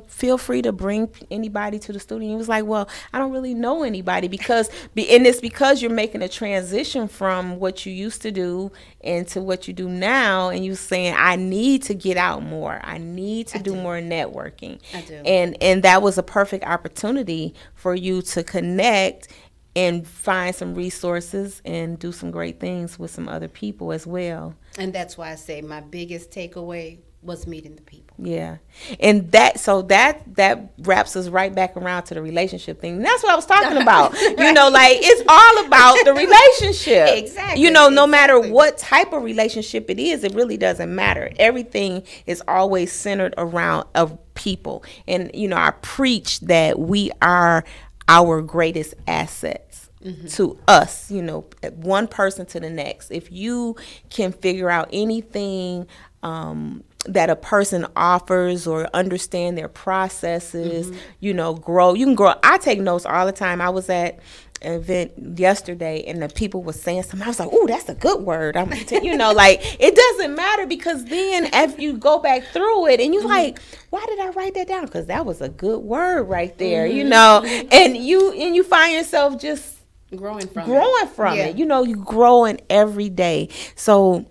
feel free to bring anybody to the studio. And he was like, well, I don't really know anybody because you're making a transition from what you used to do into what you do now, and you saying, I need to get out more. I need to do more networking. I do. And that was a perfect opportunity for you to connect and find some resources and do some great things with some other people as well. And that's why I say my biggest takeaway was meeting the people. Yeah. And that wraps us right back around to the relationship thing. And that's what I was talking about. Right. You know, like it's all about the relationship. Exactly. You know, no matter what type of relationship it is, it really doesn't matter. Everything is always centered around of people. And, you know, I preach that we are our greatest assets to us, you know, one person to the next. If you can figure out anything that a person offers or understand their processes, you know, grow. You can grow. I take notes all the time. I was at an event yesterday and the people were saying something. I was like, oh, that's a good word. You know, like it doesn't matter because then if you go back through it and you're like, why did I write that down? Because that was a good word right there, you know, and you find yourself just growing from it. You know, you growing every day. So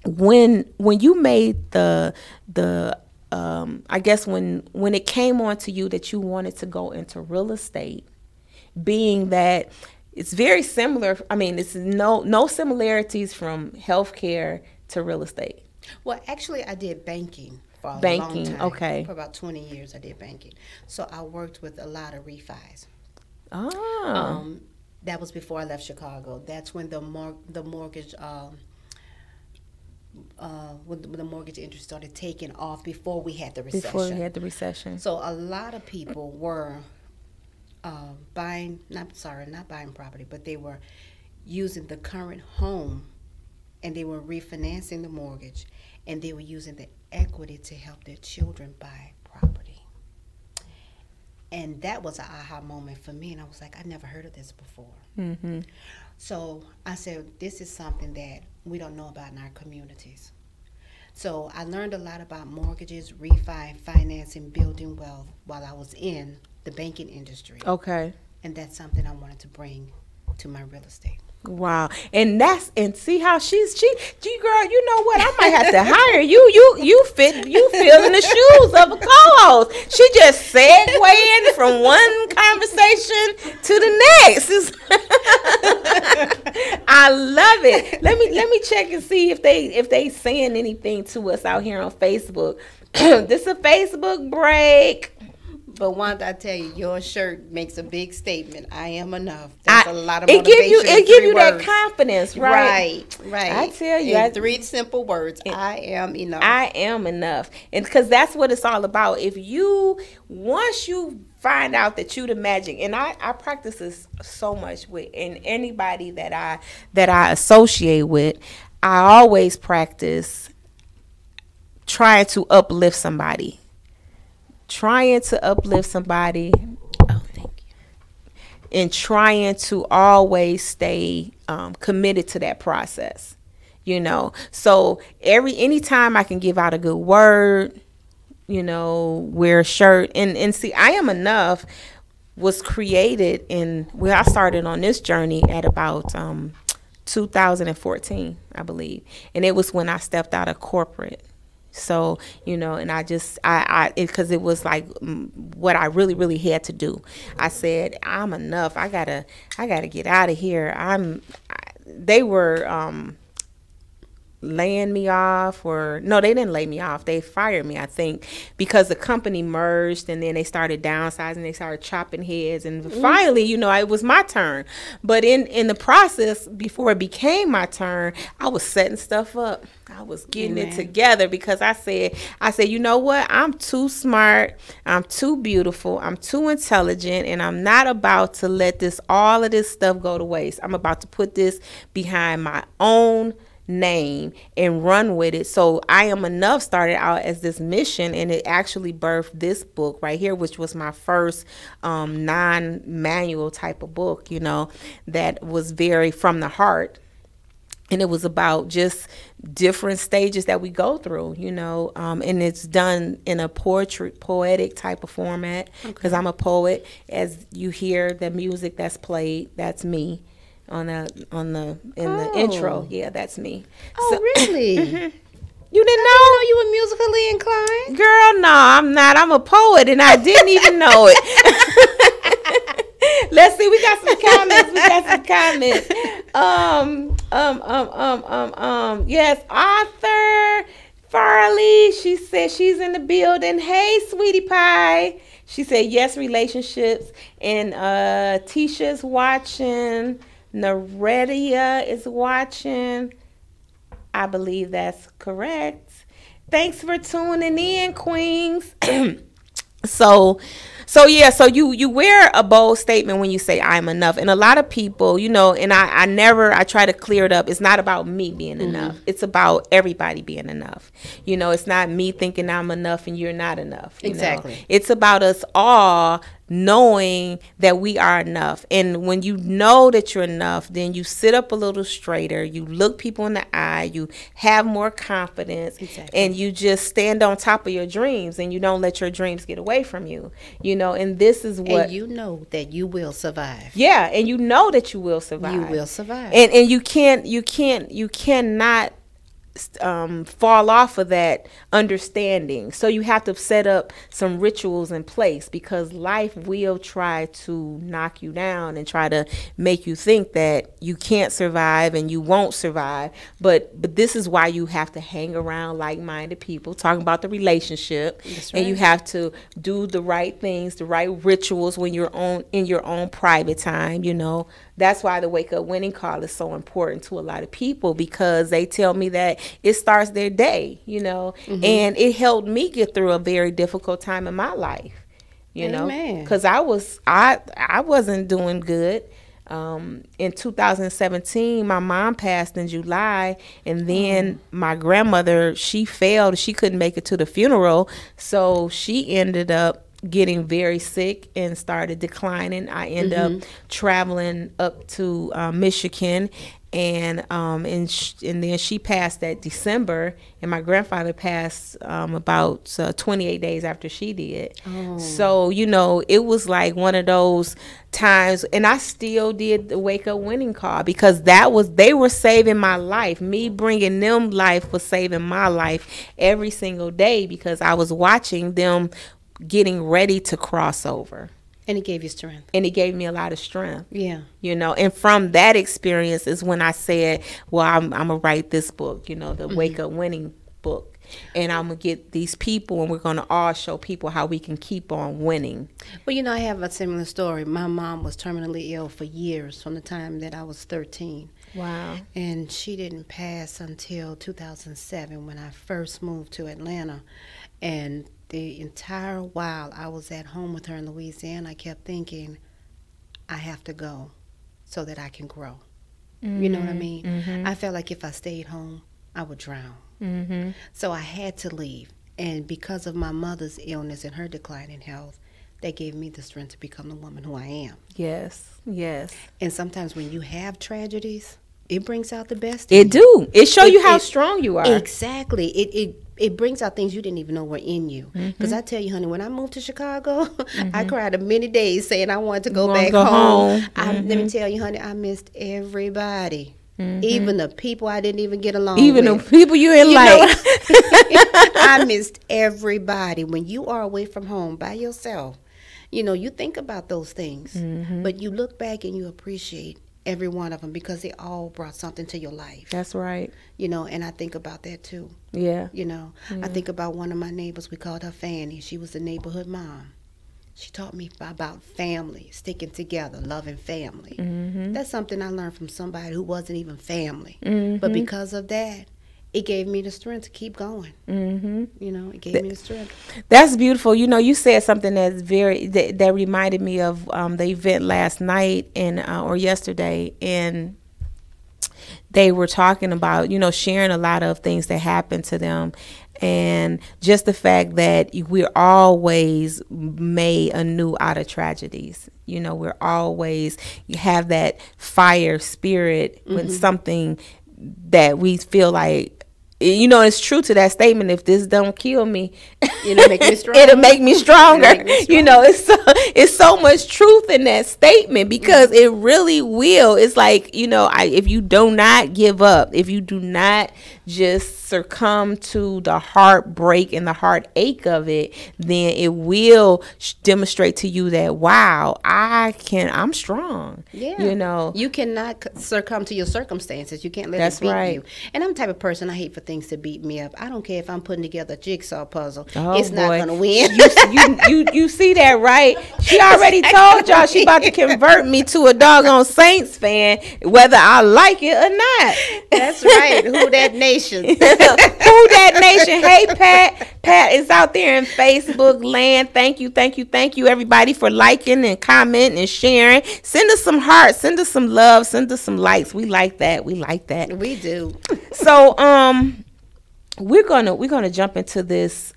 when you made the I guess when it came on to you that you wanted to go into real estate, being that it's very similar, I mean, it's no similarities from healthcare to real estate. Well, actually, I did banking for a long time. Okay. For about 20 years, I did banking. So I worked with a lot of refis. That was before I left Chicago. That's when the mortgage when the mortgage interest started taking off before we had the recession. So a lot of people were not buying property, but they were using the current home and they were refinancing the mortgage and they were using the equity to help their children buy property. And that was an aha moment for me, and I was like, I never heard of this before. So I said, this is something that we don't know about in our communities. So I learned a lot about mortgages, refi, financing, building wealth while I was in the banking industry. Okay. And that's something I wanted to bring to my real estate. Wow. And see how she girl, you know what? I might have to hire you. You fill in the shoes of a co-host. She just segueing from one conversation to the next. I love it. Let me check and see if they saying anything to us out here on Facebook. This is a Facebook break. But Wanda, I tell you, your shirt makes a big statement. I am enough. That's a lot of motivation. It give you that confidence, right? Right. I tell you, in 3 simple words. I am enough. I am enough, and because that's what it's all about. Once you find out that you the magic, and I practice this so much with, and anybody that I associate with, I always practice trying to uplift somebody. Oh, thank you. And trying to always stay committed to that process, you know. So anytime I can give out a good word, you know, wear a shirt and see, I Am Enough was created I started on this journey at about 2014, I believe, and it was when I stepped out of corporate. So, you know, and because it was like what I really, really had to do. I said, I'm enough. I gotta get out of here. They were laying me off, or no, they didn't lay me off. They fired me, I think, because the company merged, and then they started downsizing. They started chopping heads, and finally, you know, it was my turn. But in the process, before it became my turn, I was setting stuff up. I was getting it together because I said, you know what? I'm too smart. I'm too beautiful. I'm too intelligent, and I'm not about to let all of this stuff go to waste. I'm about to put this behind my own name and run with it. So I Am Enough started out as this mission, and it actually birthed this book right here, which was my first non-manual type of book, you know, that was very from the heart. And it was about just different stages that we go through, you know, and it's done in a poetic type of format, because I'm a poet. As you hear the music that's played, that's me in the intro. Yeah, that's me. Oh, really? You didn't I didn't know you were musically inclined. Girl, no, I'm not. I'm a poet, and I didn't even know it. Let's see. We got some comments. Yes, Arthur Farley. She said she's in the building. Hey, sweetie pie. She said yes, relationships. And Tisha's watching. Naredia is watching. I believe that's correct. Thanks for tuning in, Queens. So you wear a bold statement when you say I'm enough. And a lot of people, you know, and I try to clear it up. It's not about me being enough. It's about everybody being enough. You know, it's not me thinking I'm enough and you're not enough. Exactly. Know? It's about us all knowing that we are enough. And when you know that you're enough, then you sit up a little straighter, you look people in the eye, you have more confidence, and you just stand on top of your dreams, and you don't let your dreams get away from you, you know. And this is what, and you know that you will survive. Yeah, and you know that you will survive. You will survive. And you cannot fall off of that understanding. So you have to set up some rituals in place, because life will try to knock you down and try to make you think that you can't survive and you won't survive. But this is why you have to hang around like-minded people, talking about the relationship. That's right. And you have to do the right things, the right rituals when you're in your own private time, you know. That's why the Wake Up Winning call is so important to a lot of people, because they tell me that it starts their day, you know, and it helped me get through a very difficult time in my life, you know, because I wasn't doing good. In 2017, my mom passed in July, and then my grandmother, she failed. She couldn't make it to the funeral, so she ended up getting very sick and started declining. I ended up traveling up to Michigan, and then she passed that December, and my grandfather passed about 28 days after she did. So, you know, it was like one of those times, and I still did the Wake Up Winning call, because they were saving my life. Me bringing them life was saving my life every single day, because I was watching them getting ready to cross over. And it gave you strength. And it gave me a lot of strength. Yeah. You know, and from that experience is when I said, well, I'm going to write this book, you know, the Wake Up Winning book. And I'm going to get these people, and we're going to all show people how we can keep on winning. Well, you know, I have a similar story. My mom was terminally ill for years, from the time that I was 13. Wow. And she didn't pass until 2007, when I first moved to Atlanta. And the entire while I was at home with her in Louisiana, I kept thinking, I have to go so that I can grow. You know what I mean? I felt like if I stayed home, I would drown. So I had to leave. And because of my mother's illness and her decline in health, that gave me the strength to become the woman who I am. Yes, yes. And sometimes when you have tragedies, it brings out the best. It do. It show you how strong you are. Exactly. It brings out things you didn't even know were in you. Because I tell you, honey, when I moved to Chicago, I cried many days saying I wanted to go back home. Let me tell you, honey, I missed everybody. Even the people I didn't even get along with. Even the people you didn't like. I missed everybody. When you are away from home by yourself, you know, you think about those things. But you look back and you appreciate every one of them, because they all brought something to your life. That's right. You know, and I think about that too. Yeah. You know, I think about one of my neighbors. We called her Fanny. She was the neighborhood mom. She taught me about family, sticking together, loving family. That's something I learned from somebody who wasn't even family. But because of that, it gave me the strength to keep going. You know, it gave me the strength. That's beautiful. You know, you said something that's that reminded me of the event last night or yesterday, and they were talking about, you know, sharing a lot of things that happened to them, and just the fact that we're always made anew out of tragedies. You know, we're always, you have that fire spirit when something that we feel like, you know, it's true to that statement. If this don't kill me, it'll make me stronger. It'll make me stronger. You know, it's so much truth in that statement, because it really will. It's like, you know, if you do not give up, if you do not just succumb to the heartbreak and the heartache of it, then it will demonstrate to you that, wow, I'm strong. Yeah. You know, you cannot succumb to your circumstances. You can't let it beat you. And I'm the type of person, I hate for things to beat me up. I don't care if I'm putting together a jigsaw puzzle. It's not going to win. You see that, right? She already told y'all she about to convert me to a doggone Saints fan, whether I like it or not. That's right. Who that nation? Who that nation? Hey, Pat is out there in Facebook land. Thank you, everybody, for liking and commenting and sharing. Send us some hearts, send us some love, send us some likes. We like that. We do. So we're gonna jump into this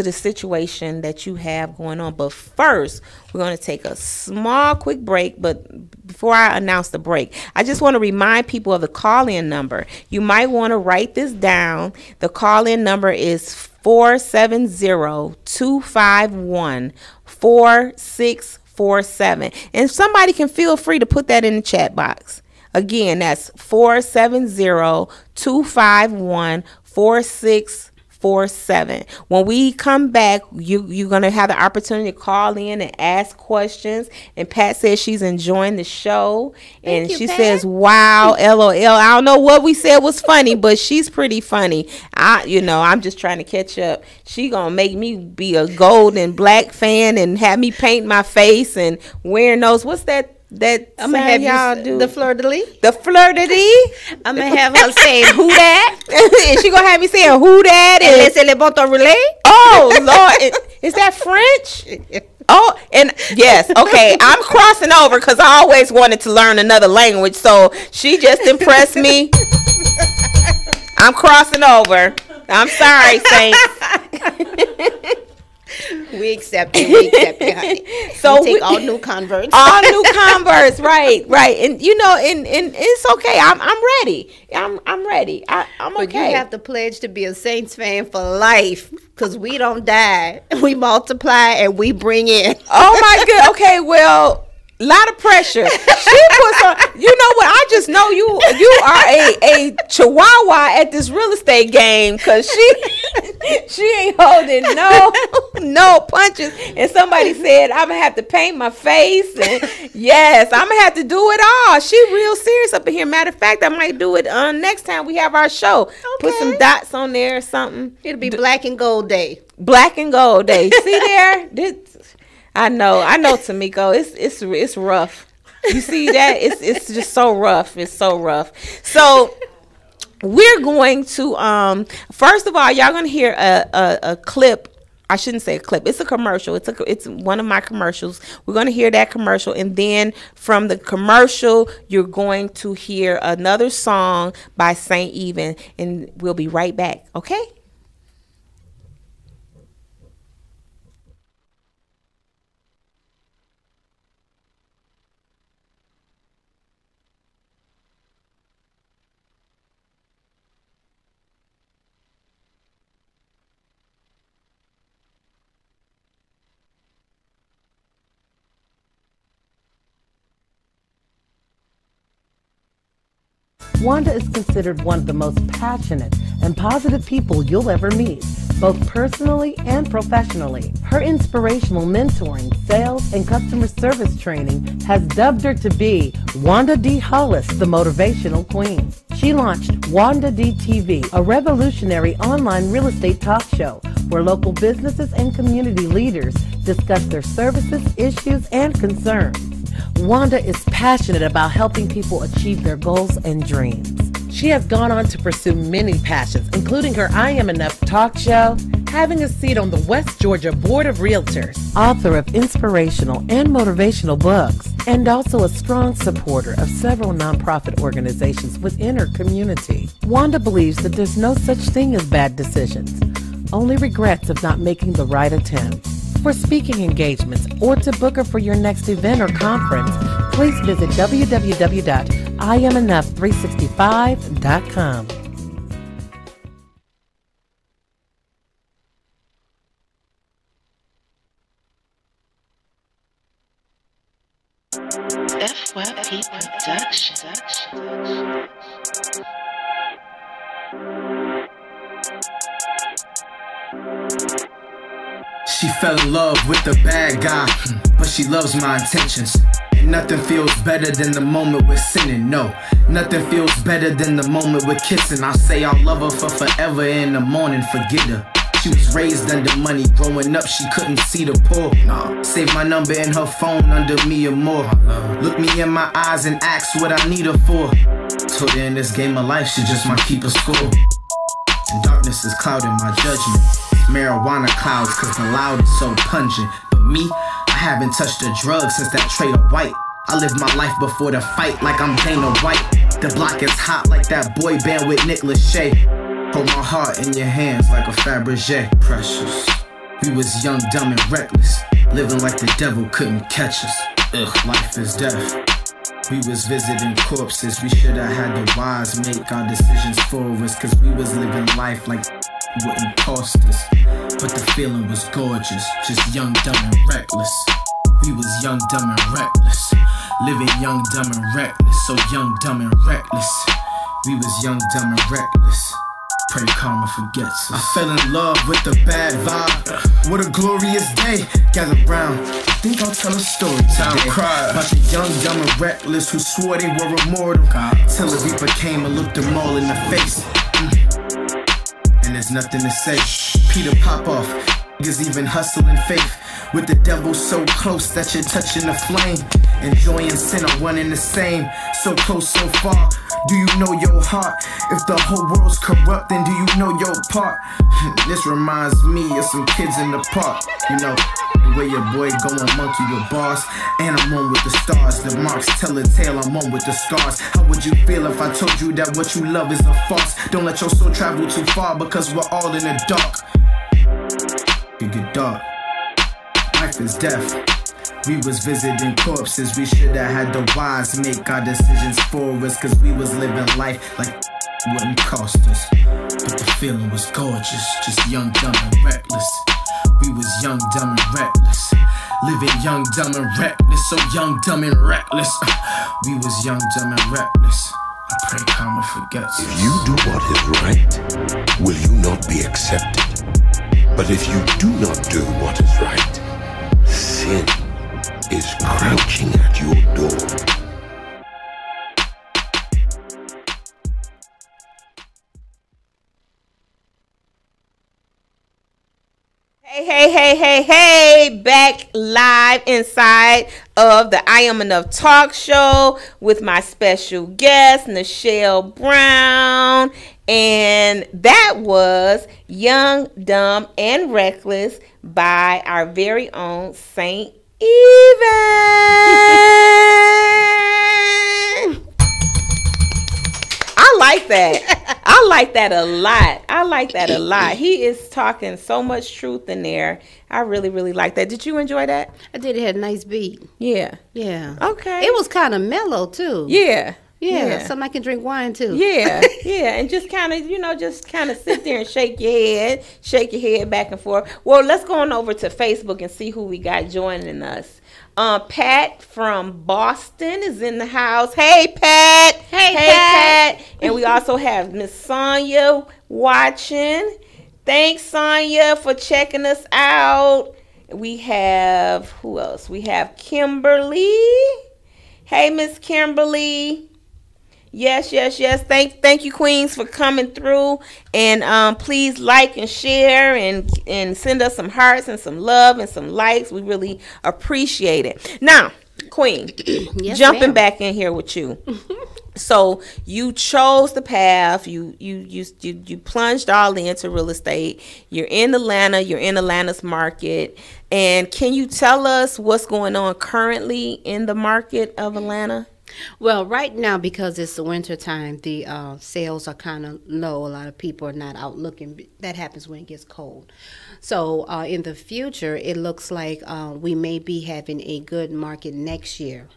situation that you have going on, but first we're gonna take a small quick break. But before I announce the break, I just want to remind people of the call-in number. You might want to write this down. The call-in number is 470-251-4647, and somebody can feel free to put that in the chat box. Again, that's 470-251-4647. When we come back, you're going to have the opportunity to call in and ask questions. And Pat says she's enjoying the show. And she says, wow, LOL. I don't know what we said was funny, but she's pretty funny. I'm just trying to catch up. She going to make me be a gold and black fan and have me paint my face and wearing those. What's that I'm gonna have y'all do the fleur-de-lis. The fleur-de-lis. I'm gonna have her saying who that, and she gonna have me saying who that is. Laissez les bâtons roulés. Oh Lord, is that French? Oh, and yes, okay. I'm crossing over because I always wanted to learn another language, so she just impressed me. I'm crossing over. I'm sorry, Saints. We accept it, honey. So we take all new converts. All new converts, right. And you know, and it's okay. I'm ready. I'm ready. I'm okay. But you have to pledge to be a Saints fan for life, because we don't die. We multiply and we bring in. Oh my God. Okay, well, a lot of pressure. She puts on. You know what? I just know you are a chihuahua at this real estate game, because she ain't holding no punches. And somebody said I'm gonna have to paint my face, and yes, I'm gonna have to do it all. She real serious up in here. Matter of fact, I might do it next time we have our show. Okay. Put some dots on there or something. It'll be black and gold day. Black and gold day. See there? I know, Tamiko. It's rough. You see that? It's just so rough. It's so rough. So we're going to first of all, y'all gonna hear a clip. I shouldn't say a clip. It's a commercial. It's one of my commercials. We're gonna hear that commercial, and then from the commercial, you're going to hear another song by Saint Even, and we'll be right back. Okay? Wanda is considered one of the most passionate and positive people you'll ever meet. both personally and professionally. Her inspirational mentoring, sales, and customer service training has dubbed her to be Wanda D. Hollis, the motivational queen. She launched Wanda D TV, a revolutionary online real estate talk show where local businesses and community leaders discuss their services, issues, and concerns. Wanda is passionate about helping people achieve their goals and dreams. She has gone on to pursue many passions, including her I Am Enough talk show, having a seat on the West Georgia Board of Realtors, author of inspirational and motivational books, and also a strong supporter of several nonprofit organizations within her community. Wanda believes that there's no such thing as bad decisions, only regrets of not making the right attempt. For speaking engagements or to book her for your next event or conference, please visit www.IamEnough365.com. FYP Production. She fell in love with the bad guy, but she loves my intentions. And nothing feels better than the moment we're sinning, no. Nothing feels better than the moment we're kissing. I say I'll love her for forever, in the morning forget her. She was raised under money, growing up she couldn't see the poor. Save my number in her phone under me or more. Look me in my eyes and ask what I need her for. Told her in this game of life she just might keep a score. And darkness is clouding my judgment. Marijuana clouds cause the loud is so pungent. But me, I haven't touched a drug since that tray of white. I live my life before the fight like I'm Dana White. The block is hot like that boy band with Nick Lachey. Hold my heart in your hands like a Fabergé. Precious. We was young, dumb, and reckless, living like the devil couldn't catch us. Life is death. We was visiting corpses. We shoulda had the wise make our decisions for us, cause we was living life like wouldn't cost us. But the feeling was gorgeous, just young, dumb, and reckless. We was young, dumb, and reckless, living young, dumb, and reckless. So young, dumb, and reckless. We was young, dumb, and reckless. Pray karma forgets us. I fell in love with the bad vibe. What a glorious day. Gather round, I think I'll tell a story today about the young, dumb, and reckless who swore they were immortal till the reaper came and looked them all in the face. And there's nothing to say. Peter Popoff, niggas even hustling faith. With the devil so close that you're touching the flame. Enjoying sin are one and the same. So close, so far. Do you know your heart? If the whole world's corrupt, then do you know your part? This reminds me of some kids in the park. You know, the way your boy go on monkey with bars. And I'm on with the stars. The marks tell a tale, I'm on with the scars. How would you feel if I told you that what you love is a farce? Don't let your soul travel too far, because we're all in the dark. It get dark. Life is death. We was visiting corpses. We shoulda had the wise make our decisions for us, cause we was living life like it wouldn't cost us. But the feeling was gorgeous, just young, dumb, and reckless. We was young, dumb, and reckless, living young, dumb, and reckless. So young, dumb, and reckless. We was young, dumb, and reckless. I pray karma forgets us. If you do what is right, will you not be accepted? But if you do not do what is right, sin is crouching at your door. Hey, back live inside of the I Am Enough talk show with my special guest, Nichelle Brown. And that was Young, Dumb, and Reckless by our very own Saint Even. I like that. I like that a lot. I like that a lot. He is talking so much truth in there. I really, really like that. Did you enjoy that? I did. It had a nice beat. Yeah. Yeah. Okay. It was kind of mellow, too. Yeah. Yeah. Something I can drink wine, too. Yeah. Yeah. And just kind of, just kind of sit there and shake your head back and forth. Well, let's go on over to Facebook and see who we got joining us. Pat from Boston is in the house. Hey, Pat. Hey, Pat. And we also have Miss Sonia watching. Thanks, Sonya, for checking us out. We have, who else? We have Kimberly. Hey, Miss Kimberly. Yes. Thank you, Queens, for coming through. And please like and share and send us some hearts and some love and some likes. We really appreciate it. Now, Queen, Yes, jumping ma'am. back in here with you. So you chose the path. You plunged all into real estate. You're in Atlanta. You're in Atlanta's market. And can you tell us what's going on currently in the market of Atlanta? Well, right now, because it's the winter time, the sales are kind of low. A lot of people are not out looking. That happens when it gets cold. So in the future, it looks like we may be having a good market next year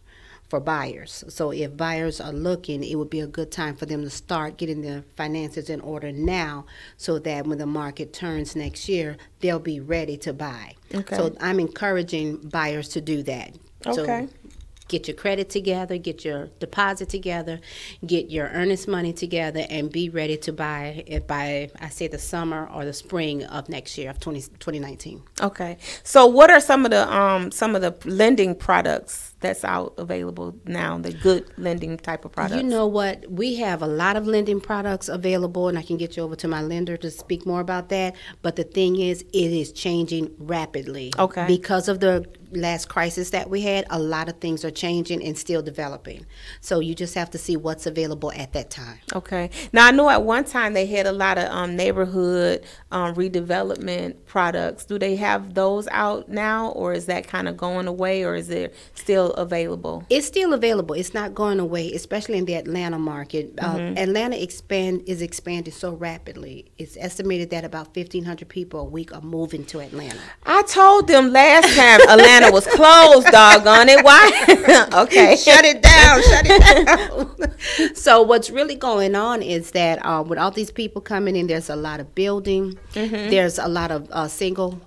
for buyers. So if buyers are looking, it would be a good time for them to start getting their finances in order now, so that when the market turns next year, they'll be ready to buy. Okay. So I'm encouraging buyers to do that. Okay. So get your credit together, get your deposit together, get your earnest money together, and be ready to buy it by, I say, the summer or the spring of next year of 2019. Okay. So what are some of the lending products that's out available now, the good lending type of products? You know what? We have a lot of lending products available, and I can get you over to my lender to speak more about that. But the thing is, it is changing rapidly. Okay. Because of the last crisis that we had, a lot of things are changing and still developing. So you just have to see what's available at that time. Okay. Now, I know at one time they had a lot of neighborhood redevelopment products. Do they have those out now, or is that kind of going away, or is it still available? It's still available. It's not going away, especially in the Atlanta market. Atlanta is expanding so rapidly. It's estimated that about 1,500 people a week are moving to Atlanta. I told them last time Atlanta was closed, doggone it. Why? Okay. Shut it down. Shut it down. So what's really going on is that with all these people coming in, there's a lot of building. There's a lot of single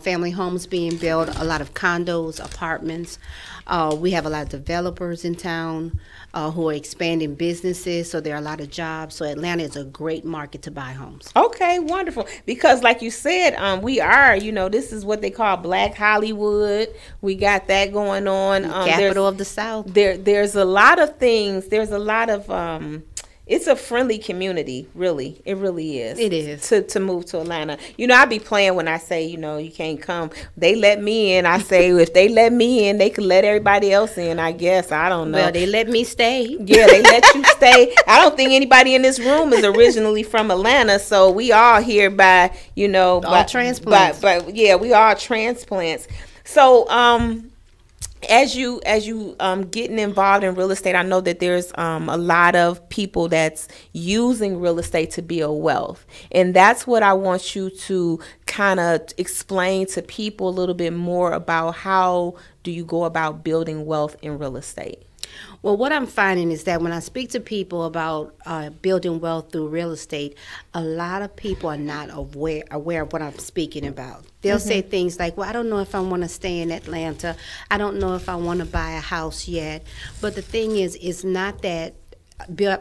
family homes being built, a lot of condos, apartments. We have a lot of developers in town who are expanding businesses, so there are a lot of jobs. So Atlanta is a great market to buy homes. Okay, wonderful. Because like you said, we are, this is what they call Black Hollywood. We got that going on. Capital of the South. There's a lot of things. There's a lot of it's a friendly community, really. It really is. It is. To move to Atlanta. I be playing when I say, you can't come. They let me in. I say, if they let me in, they can let everybody else in, I guess. I don't know. Well, they let me stay. Yeah, they let you stay. I don't think anybody in this room is originally from Atlanta, so we all here by, all transplants. But yeah, we are transplants. So, as you getting involved in real estate, I know that there's a lot of people that's using real estate to build wealth, and that's what I want you to kind of explain to people a little bit more about. How do you go about building wealth in real estate? Well, what I'm finding is that when I speak to people about building wealth through real estate, a lot of people are not aware of what I'm speaking about. They'll say things like, well, I don't know if I want to stay in Atlanta. I don't know if I want to buy a house yet. But the thing is, it's not that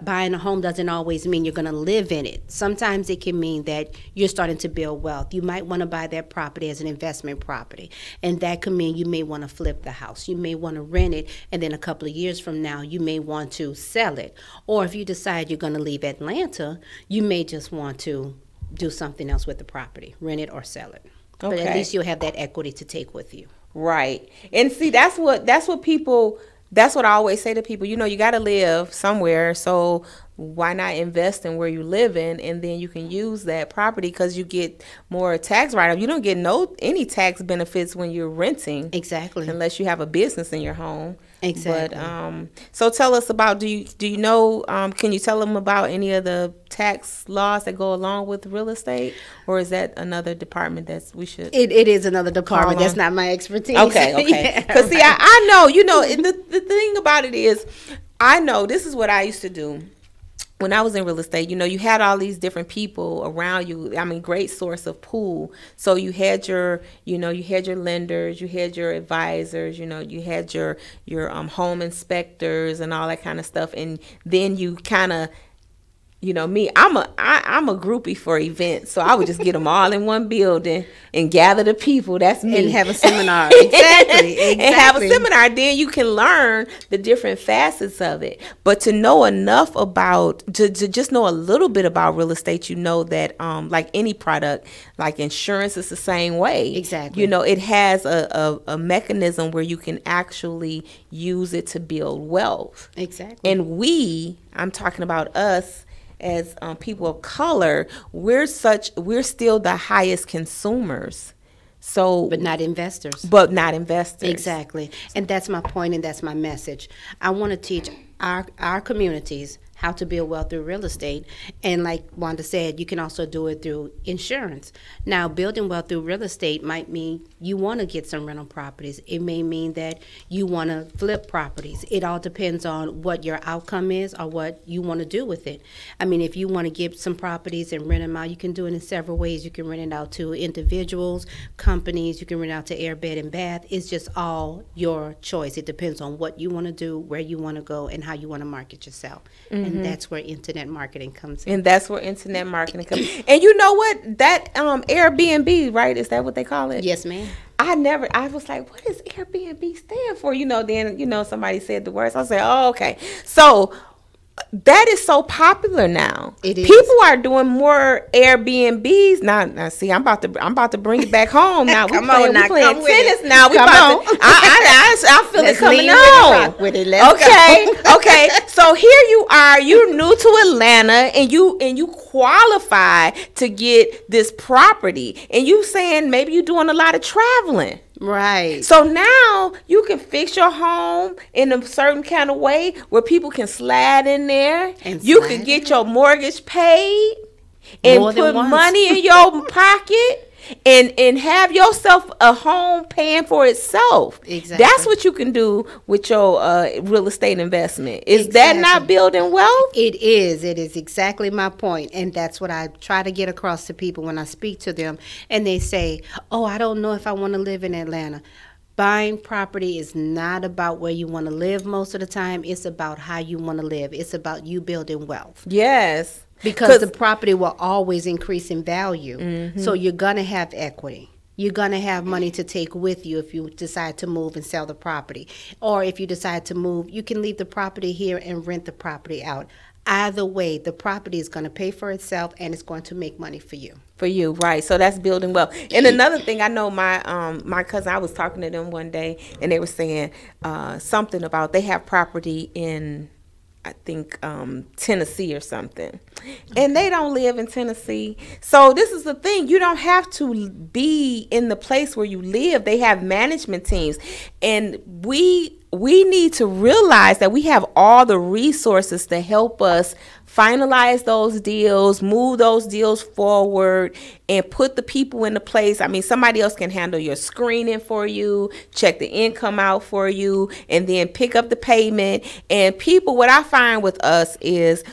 buying a home doesn't always mean you're going to live in it. Sometimes it can mean that you're starting to build wealth. You might want to buy that property as an investment property, and that could mean you may want to flip the house. You may want to rent it, and then a couple of years from now, you may want to sell it. Or if you decide you're going to leave Atlanta, you may just want to do something else with the property, rent it or sell it. But at least you'll have that equity to take with you. Right. And see, that's what people... That's what I always say to people. You got to live somewhere, so why not invest in where you live in, and then you can use that property because you get more tax write-off. You don't get any tax benefits when you're renting. Exactly. Unless you have a business in your home. Exactly. But so tell us about, do you know, can you tell them about any of the tax laws that go along with real estate, or is that another department that we should? It is another department. That's not my expertise. Okay. Because see, I know, the thing about it is, I know this is what I used to do. When I was in real estate, you had all these different people around you. I mean, great source of pool. So you had your lenders, you had your advisors, you had your home inspectors and all that kind of stuff. And then you kind of, you know me, I'm a groupie for events, so I would just get them all in one building and gather the people. That's me. And have a seminar. Exactly. And have a seminar. Then you can learn the different facets of it. But to know enough about, to just know a little bit about real estate, you know that like any product, like insurance is the same way. Exactly. You know, it has a mechanism where you can actually use it to build wealth. Exactly. And I'm talking about us as people of color, we're still the highest consumers. So, but not investors. Exactly. And that's my point, and that's my message. I want to teach our communities how to build wealth through real estate. And like Wanda said, you can also do it through insurance. Now, building wealth through real estate might mean you want to get some rental properties. It may mean that you want to flip properties. It all depends on what your outcome is or what you want to do with it. I mean, if you want to get some properties and rent them out, you can do it in several ways. You can rent it out to individuals, companies. You can rent it out to Air, Bed, and Bath. It's just all your choice. It depends on what you want to do, where you want to go, and how you want to market yourself. And that's where internet marketing comes in. And you know what? That Airbnb, right? Is that what they call it? Yes, ma'am. I was like, what does Airbnb stand for? You know, then, you know, somebody said the words. I was like, oh, okay. So that is so popular now. It is. People are doing more Airbnbs now. See, I'm about to bring it back home now. Come on, we playing come tennis with it. now. I feel Let's it coming lean with it, on. rock with it. Let's Okay, okay. So here you are. You're new to Atlanta, and you qualify to get this property, and you saying maybe you're doing a lot of traveling. Right. So now you can fix your home in a certain kind of way where people can slide in there. And you slide can get your mortgage paid and More than put once. money in your pocket and have yourself a home paying for itself. Exactly. That's what you can do with your real estate investment. Is that not building wealth? It is. It is exactly my point. And that's what I try to get across to people when I speak to them. And they say, oh, I don't know if I want to live in Atlanta. Buying property is not about where you want to live most of the time. It's about how you want to live. It's about you building wealth. Yes. Because the property will always increase in value. So you're going to have equity. You're going to have money to take with you if you decide to move and sell the property. Or if you decide to move, you can leave the property here and rent the property out. Either way, the property is going to pay for itself and it's going to make money for you. For you, right. So that's building wealth. And another thing, I know my cousin, I was talking to them one day, and they were saying something about they have property in, I think, Tennessee or something. And they don't live in Tennessee. So this is the thing. You don't have to be in the place where you live. They have management teams. And we need to realize that we have all the resources to help us finalize those deals, move those deals forward, and put the people in the place. I mean, somebody else can handle your screening for you, check the income out for you, and then pick up the payment. And people, what I find with us is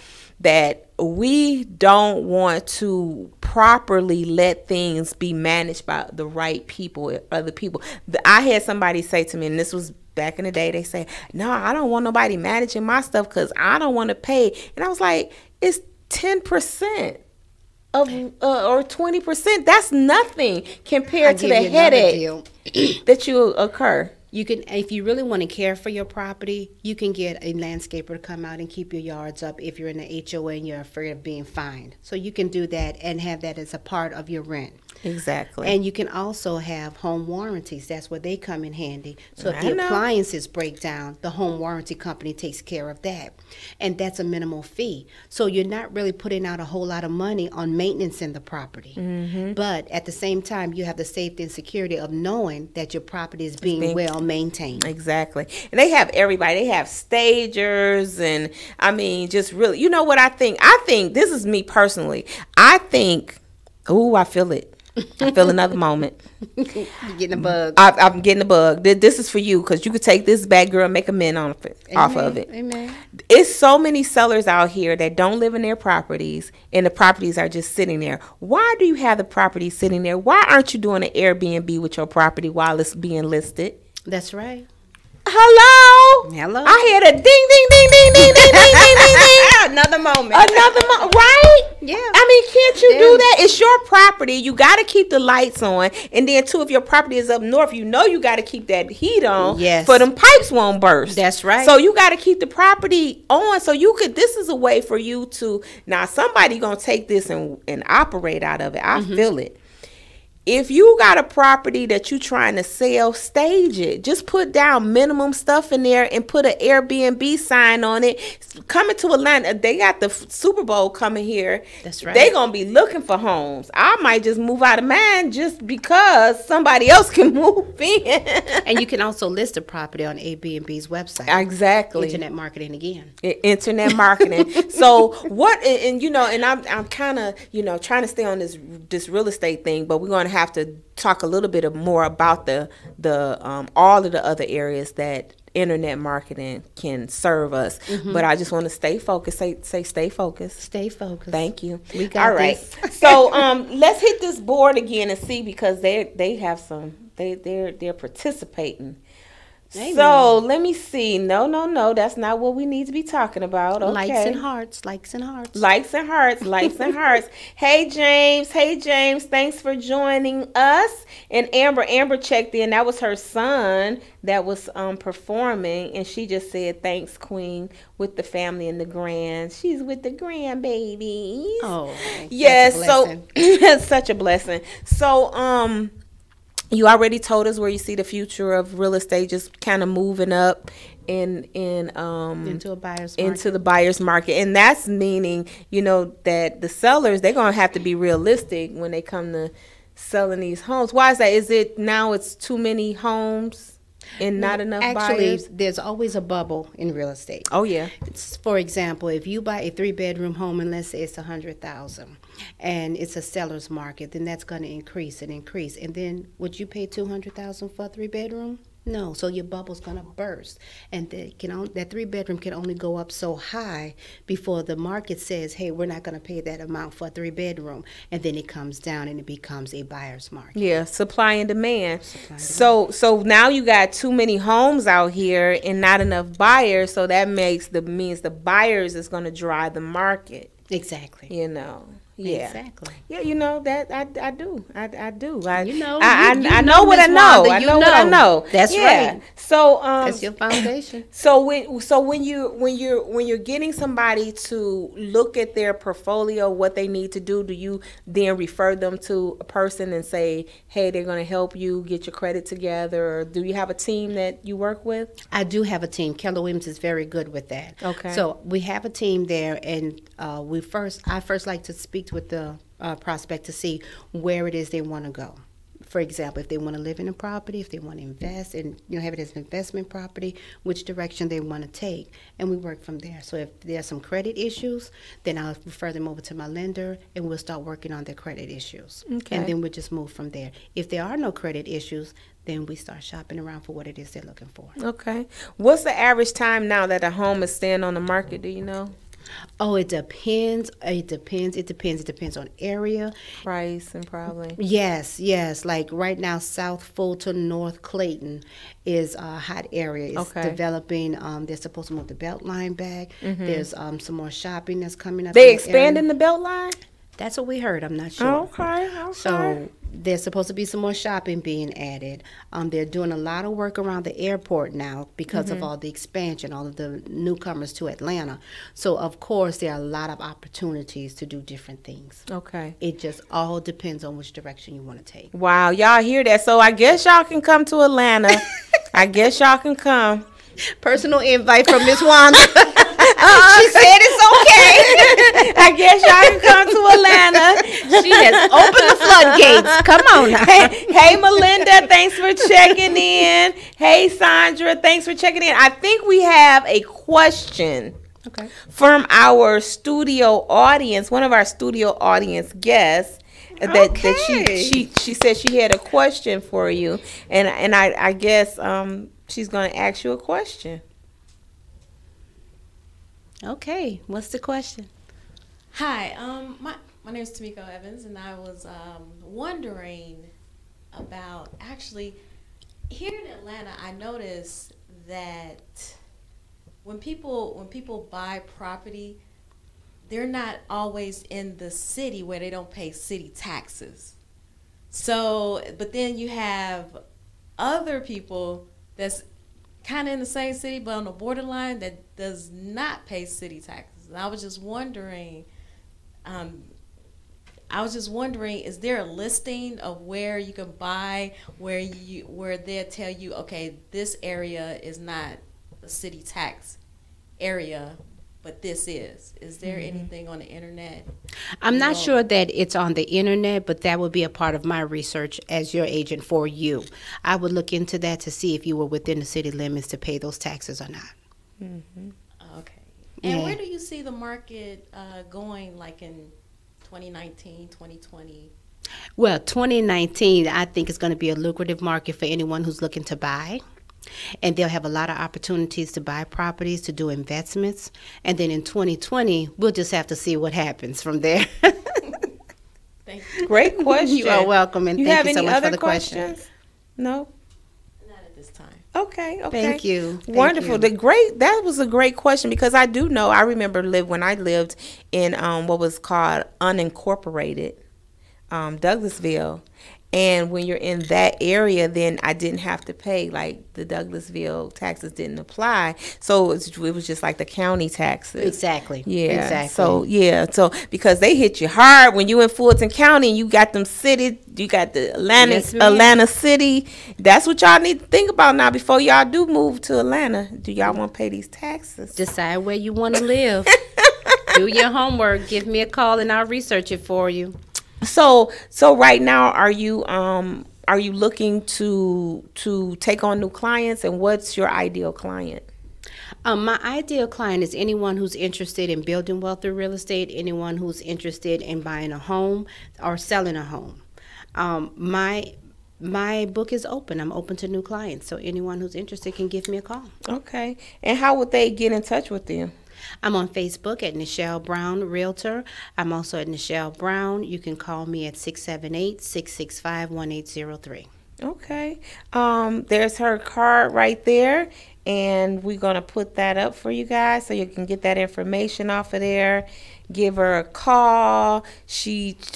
that we don't want to properly let things be managed by the right people, other people. I had somebody say to me, and this was back in the day, they say, no, I don't want nobody managing my stuff because I don't want to pay. And I was like, it's 10% of or 20%. That's nothing compared to the headache that you occur. You can, if you really want to care for your property, you can get a landscaper to come out and keep your yards up if you're in the HOA and you're afraid of being fined. So you can do that and have that as a part of your rent. Exactly. And you can also have home warranties. That's where they come in handy. So if the appliances break down, the home warranty company takes care of that. And that's a minimal fee. So you're not really putting out a whole lot of money on maintenance in the property. But at the same time, you have the safety and security of knowing that your property is being well maintained. Exactly. And they have everybody. They have stagers, and I mean, just really, you know what I think? I think, this is me personally, I think, ooh, I feel it. I feel another moment. You're getting a bug. I'm getting a bug. This is for you, because you could take this back, girl, and make a mint off of it. Amen. It's so many sellers out here that don't live in their properties, and the properties are just sitting there. Why do you have the property sitting there? Why aren't you doing an Airbnb with your property while it's being listed? That's right. Hello? Hello. Hello. I hear the ding, ding, ding, ding, ding, ding, ding, ding, ding, ding. Another moment. Right? Yeah. I mean, can't you do that? It's your property. You got to keep the lights on. And then, too, if your property is up north, you got to keep that heat on. Yes. For them pipes won't burst. That's right. So you got to keep the property on. So this is a way for you to, now somebody going to take this and operate out of it. I feel it. If you got a property that you trying to sell, stage it. Just put down minimum stuff in there and put an Airbnb sign on it. Coming to Atlanta, they got the Super Bowl coming here. That's right. They gonna be looking for homes. I might just move out of mine just because somebody else can move in. And you can also list the property on Airbnb's website. Exactly. Internet marketing again. Internet marketing. So what? And I'm kind of trying to stay on this real estate thing, but we're gonna have to talk a little bit more about the all of the other areas that internet marketing can serve us. But I just want to stay focused. Say stay focused. Stay focused. Thank you. We got all right. this. So let's hit this board again and see, because they have some they're participating. Amen. So let me see. No, that's not what we need to be talking about. Okay. Likes and hearts. Likes and hearts. Likes and hearts. Likes and hearts. Hey James. Thanks for joining us. And Amber checked in. That was her son that was performing, and she just said, "Thanks, Queen," with the family and the grand. She's with the grandbabies. Oh, yes. So it's such a blessing. So you already told us where you see the future of real estate, just kind of moving up into a buyer's market. Into the buyer's market. And that's meaning, that the sellers, they're going to have to be realistic when they come to selling these homes. Why is that? Is it now it's too many homes and not enough buyers? Actually, there's always a bubble in real estate. Oh, yeah. For example, if you buy a 3-bedroom home and let's say it's $100,000 and it's a seller's market, then that's going to increase and increase. And then would you pay $200,000 for a 3-bedroom? No, so your bubble's gonna burst, and that 3-bedroom can only go up so high before the market says, "Hey, we're not gonna pay that amount for a 3-bedroom," and then it comes down and it becomes a buyer's market. Yeah, supply and demand. So now you got too many homes out here and not enough buyers, so that means the buyers is gonna drive the market. Exactly. Yeah. Exactly. Yeah, that I do. I do. I know what I know. I know what I know. That's right. So that's your foundation. So when you're getting somebody to look at their portfolio, what they need to do you then refer them to a person and say, "Hey, they're going to help you get your credit together"? Or do you have a team that you work with? I do have a team. Keller Williams is very good with that. Okay. So we have a team there, and I first like to speak with the prospect to see where it is they want to go. For example, if they want to live in a property, if they want to invest and have it as an investment property, which direction they want to take, and we work from there. So if there's some credit issues, then I'll refer them over to my lender, and we'll start working on their credit issues. Okay. And then we'll just move from there. If there are no credit issues, then we start shopping around for what it is they're looking for. Okay. What's the average time now that a home is staying on the market? Do you know? Oh, it depends. It depends on area. Price and probably. Yes. Like right now, South Fulton, North Clayton is a hot area. It's developing. They're supposed to move the Beltline back. Mm-hmm. There's some more shopping that's coming up. They expanding the Beltline? That's what we heard. I'm not sure. Okay. So there's supposed to be some more shopping being added. They're doing a lot of work around the airport now because of all the expansion, all of the newcomers to Atlanta. So, of course, there are a lot of opportunities to do different things. Okay. It just all depends on which direction you want to take. Wow. Y'all hear that? So I guess y'all can come to Atlanta. I guess y'all can come. Personal invite from Miss Wanda. She said it's okay. I guess y'all can come to Atlanta. She has opened the floodgates. Come on now. Hey, Melinda, thanks for checking in. Hey, Sandra, thanks for checking in. I think we have a question from our studio audience, one of our studio audience guests. That she said she had a question for you, and I guess she's going to ask you a question. Okay, what's the question? Hi, my name is Tamiko Evans, and I was wondering about, actually, here in Atlanta, I noticed that when people buy property, they're not always in the city where they don't pay city taxes. So, but then you have other people that's kind of in the same city but on the borderline that does not pay city taxes. And I was just wondering, is there a listing of where you can buy where they'll tell you, okay, this area is not a city tax area, but this is? Is there anything on the internet? I'm not sure that it's on the internet, but that would be a part of my research as your agent for you. I would look into that to see if you were within the city limits to pay those taxes or not. Okay. And where do you see the market going, like in 2019, 2020? Well, 2019, I think is going to be a lucrative market for anyone who's looking to buy. And they'll have a lot of opportunities to buy properties, to do investments. And then in 2020, we'll just have to see what happens from there. Thank you. Great question. You are welcome, and thank you so much for the question. No? Not at this time. Okay. Thank you. Wonderful. That was a great question, because I do know, I remember when I lived in what was called unincorporated Douglasville. And when you're in that area, then I didn't have to pay, like the Douglasville taxes didn't apply. So it was just like the county taxes. Exactly. Yeah. Exactly. So because they hit you hard when you in Fulton County, and you got them city, you got the Atlanta City. That's what y'all need to think about now before y'all do move to Atlanta. Do y'all want to pay these taxes? Decide where you want to live. Do your homework. Give me a call and I'll research it for you. So right now, are you looking to take on new clients, and what's your ideal client? My ideal client is anyone who's interested in building wealth through real estate, anyone who's interested in buying a home or selling a home. My book is open. I'm open to new clients, so anyone who's interested can give me a call. Okay. And how would they get in touch with you? I'm on Facebook at Nichelle Brown Realtor. I'm also at Nichelle Brown. You can call me at 678-665-1803. Okay. There's her card right there, and we're going to put that up for you guys so you can get that information off of there. Give her a call.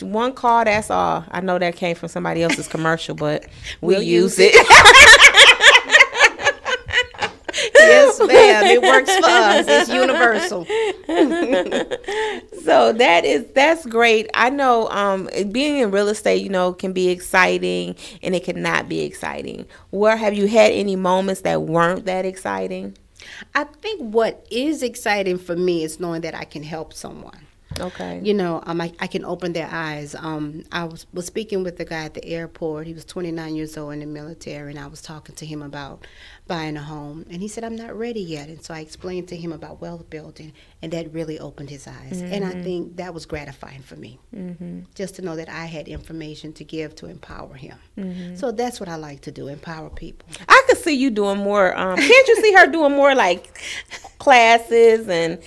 One call, that's all. I know that came from somebody else's commercial, but we'll use it. Yes, ma'am. It works for us. It's universal. So that's great. I know being in real estate, can be exciting, and it cannot be exciting. Where have you had any moments that weren't that exciting? I think what is exciting for me is knowing that I can help someone. Okay. I can open their eyes. I was speaking with the guy at the airport. He was 29 years old in the military, and I was talking to him about buying a home. And he said, I'm not ready yet. And so I explained to him about wealth building, and that really opened his eyes. Mm-hmm. And I think that was gratifying for me, just to know that I had information to give to empower him. Mm-hmm. So that's what I like to do, empower people. I could see you doing more. Can't you see her doing more like classes and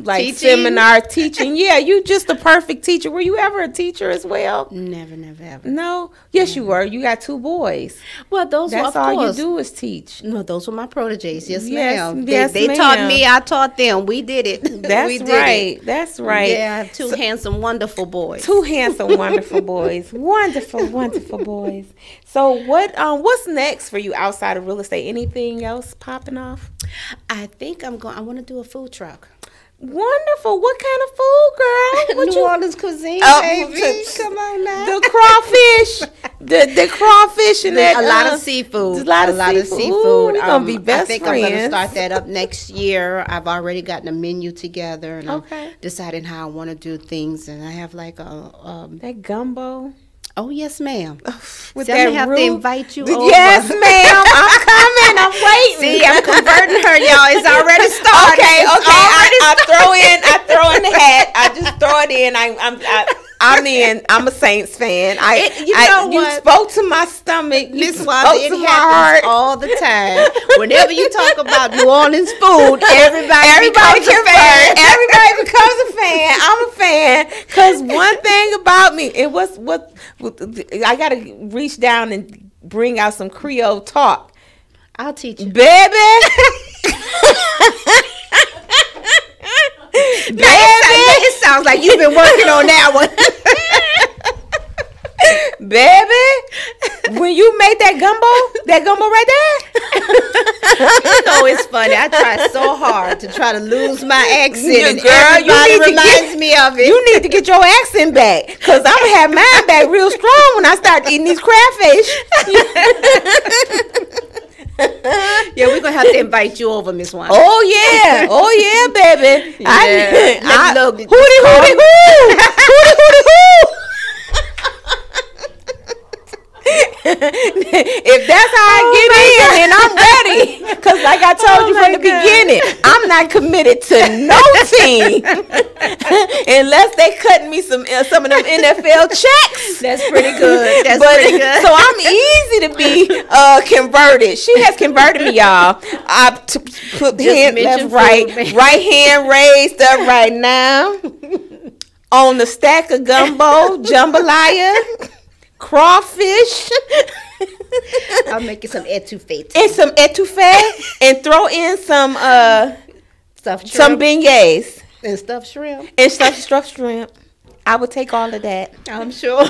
like teaching? Seminar teaching? Yeah, you just a perfect teacher. Were you ever a teacher as well? Never, ever. No? Yes, you were. You got 2 boys. Well, that's all course. You do is teach. No, those were my proteges. Yes, yes ma'am. Yes, they taught me. I taught them. We did it. That's right. That's right. Yeah, I have 2 handsome, wonderful boys. 2 handsome, wonderful boys. Wonderful, wonderful boys. So what's next for you outside of real estate? Anything else popping off? I think I want to do a food truck. Wonderful. What kind of food, girl? New Orleans cuisine, baby. Come on now. The crawfish. the crawfish and that. A lot of seafood. A lot of seafood. We're going to be best friends. I'm going to start that up next year. I've already gotten a menu together, and I'm deciding how I want to do things. And I have like that gumbo. Oh, yes, ma'am. With See, that I'm have to invite you over. Yes, ma'am. I'm coming. I'm waiting. See, I'm converting her, y'all. It's already started. Okay. I throw in the hat. I just throw it in. I'm in. I'm a Saints fan. You spoke to my stomach. Miss Wanda, it happens all the time. Whenever you talk about New Orleans food, everybody becomes a fan. Everybody becomes a fan. I'm a fan because one thing about me, I got to reach down and bring out some Creole talk. I'll teach you. Baby. It sounds like you've been working on that one. Baby, when you made that gumbo right there. You know it's funny. I try so hard to try to lose my accent, and Girl, everybody reminds me of it. You need to get your accent back, because I'm going to have mine back real strong when I start eating these crayfish. Yeah, we're gonna have to invite you over, Miss Wanda. Oh yeah, baby. Yeah. Hooty, hooty, hoo. If that's how I get in, then I'm ready. Because like I told you from the beginning, I'm not committed to no team unless they cutting me some of them NFL checks. That's pretty good. Pretty good. So I'm easy to be converted. She has converted me, y'all. I put hand left, right hand raised up right now on the stack of gumbo, jambalaya. Crawfish. I'm making some etouffee. And some etouffee. And throw in some stuffed shrimp. Some beignets. And stuffed shrimp. And stuffed shrimp. I would take all of that. I'm sure.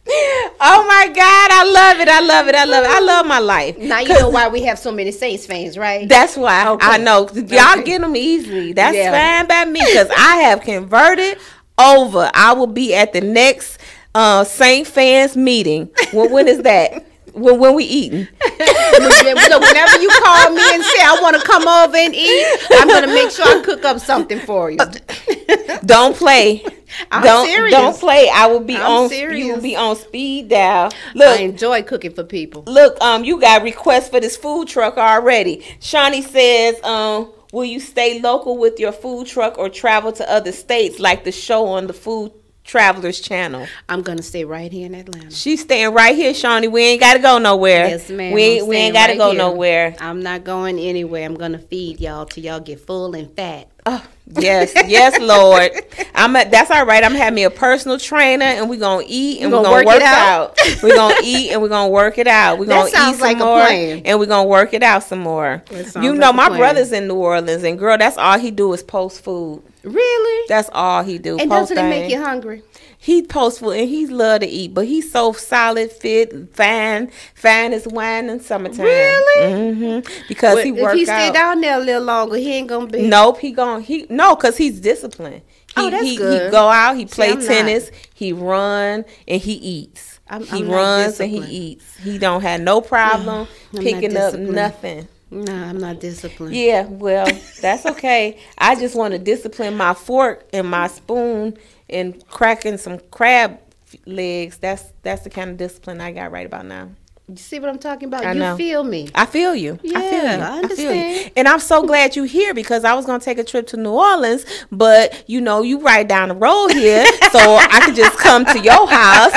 Oh my God, I love it. I love my life. Now you know why we have so many Saints fans, right? That's why. Okay. I know. Y'all get them easily. That's fine by me, because I have converted over. I will be at the next Saint fans meeting. Well, when is that? When we eating? So whenever you call me and say I want to come over and eat, I'm gonna make sure I cook up something for you. Don't play. I'm serious. Don't play. I will be serious. You will be on speed dial. Look, I enjoy cooking for people. Look, you got requests for this food truck already. Shawnee says, will you stay local with your food truck or travel to other states like the show on the Food Travelers channel? I'm gonna stay right here in Atlanta. She's staying right here, Shawnee. We ain't gotta go nowhere. Yes, ma'am. We ain't gotta go nowhere. I'm not going anywhere. I'm gonna feed y'all till y'all get full and fat. Oh, yes, Lord. That's all right. I'm having me a personal trainer, and we're gonna eat and we're gonna work out. We're gonna eat and we're gonna work it out. We're gonna eat some like more, a plan. and we're gonna work it out some more. You know, my brother's in New Orleans, and girl, that's all he do is post food. Really? That's all he do. And doesn't it make you hungry? He posts food and he love to eat, but he's so solid, fit, fine as wine in summertime. Really? Mm-hmm. Because he works out. If he stay down there a little longer, he ain't gonna be. Nope, because he's disciplined. That's good. He go out, he play tennis, he run, and he eats. He runs and he eats. He don't have no problem picking up nothing. No, I'm not disciplined. Yeah, well, that's okay. I just want to discipline my fork and my spoon and cracking some crab legs. That's the kind of discipline I got right about now. You see what I'm talking about? I know. You feel me. I feel you. Yeah, I understand. And I'm so glad you're here, because I was going to take a trip to New Orleans, but you know, you right down the road here, so I could just come to your house.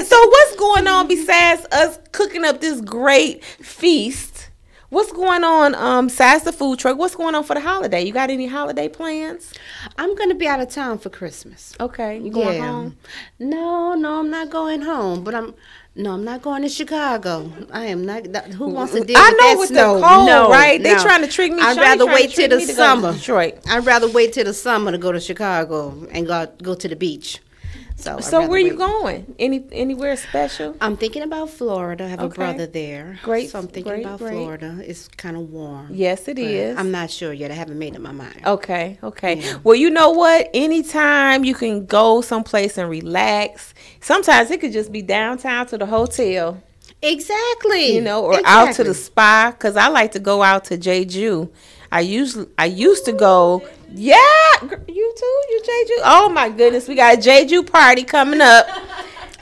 So what's going on besides us cooking up this great feast? What's going on besides the food truck? What's going on for the holiday? You got any holiday plans? I'm going to be out of town for Christmas. Okay. You going home? No, I'm not going home, but I'm not going to Chicago. I am not. Who wants to deal with that snow? I know with the cold, right? They trying to trick me. I'd rather wait till the summer. Detroit. I'd rather wait till the summer to go to Chicago and go to the beach. So where you going? Anywhere special? I'm thinking about Florida. I have a brother there. Great. So I'm thinking about Florida. It's kind of warm. Yes, it is. I'm not sure yet. I haven't made up my mind. Okay. Yeah. Well, you know what? Anytime you can go someplace and relax. Sometimes it could just be downtown to the hotel. Exactly. You know, or out to the spa, because I like to go out to Jeju. I used to go. Yeah, you too. You Jeju. Oh my goodness, we got a Jeju party coming up.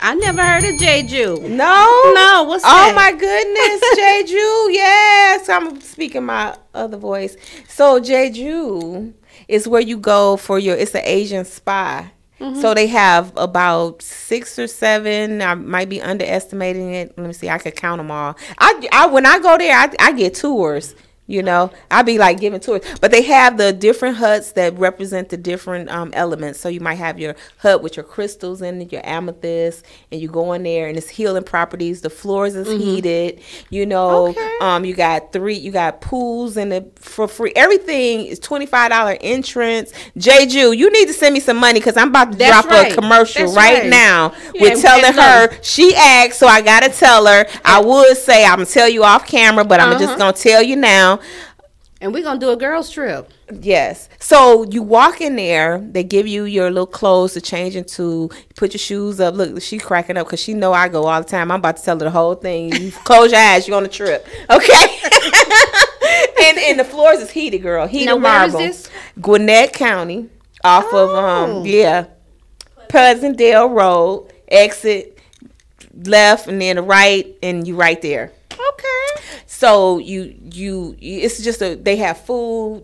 I never heard of Jeju. No. What's that? Oh my goodness, Jeju. Yes, I'm speaking my other voice. So Jeju is where you go for it's an Asian spa. Mm-hmm. So they have about 6 or 7. I might be underestimating it. Let me see. I could count them all. I when I go there, I get tours. You know, I be like giving tours, but they have the different huts that represent the different elements. So you might have your hut with your crystals in it, your amethyst, and you go in there and it's healing properties. The floors is heated. You know, you got pools in it for free. Everything is $25 entrance. Jeju, you need to send me some money because I'm about to drop a commercial now with telling her. She asked, so I gotta tell her. I would say I'm gonna tell you off camera, but I'm just gonna tell you now. And we're going to do a girls trip. Yes. So you walk in there. They give you your little clothes to change into. Put your shoes up. Look, she cracking up because she know I go all the time. I'm about to tell her the whole thing. You close your eyes. You're on a trip. Okay? and the floors is heated, girl. Heated marble. Where is this? Gwinnett County. Off of, Pleasantdale Road. Exit left and then the right. And you right there. Okay. So it's just they have food,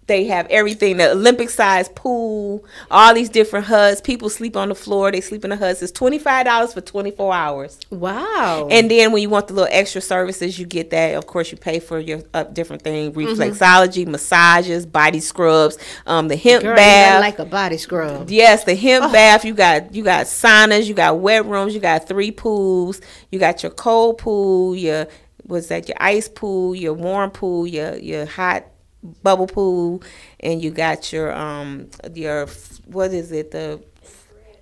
they have everything, the Olympic size pool, all these different huts. People sleep on the floor, they sleep in the huts. It's $25 for 24 hours. Wow. And then when you want the little extra services, you get that. Of course, you pay for your different thing, reflexology, massages, body scrubs, the hemp bath. Like a body scrub. Yes, the hemp bath. You got saunas, you got wet rooms, you got 3 pools, you got your cold pool, your ice pool, your warm pool, your hot bubble pool, and you got your what is it, the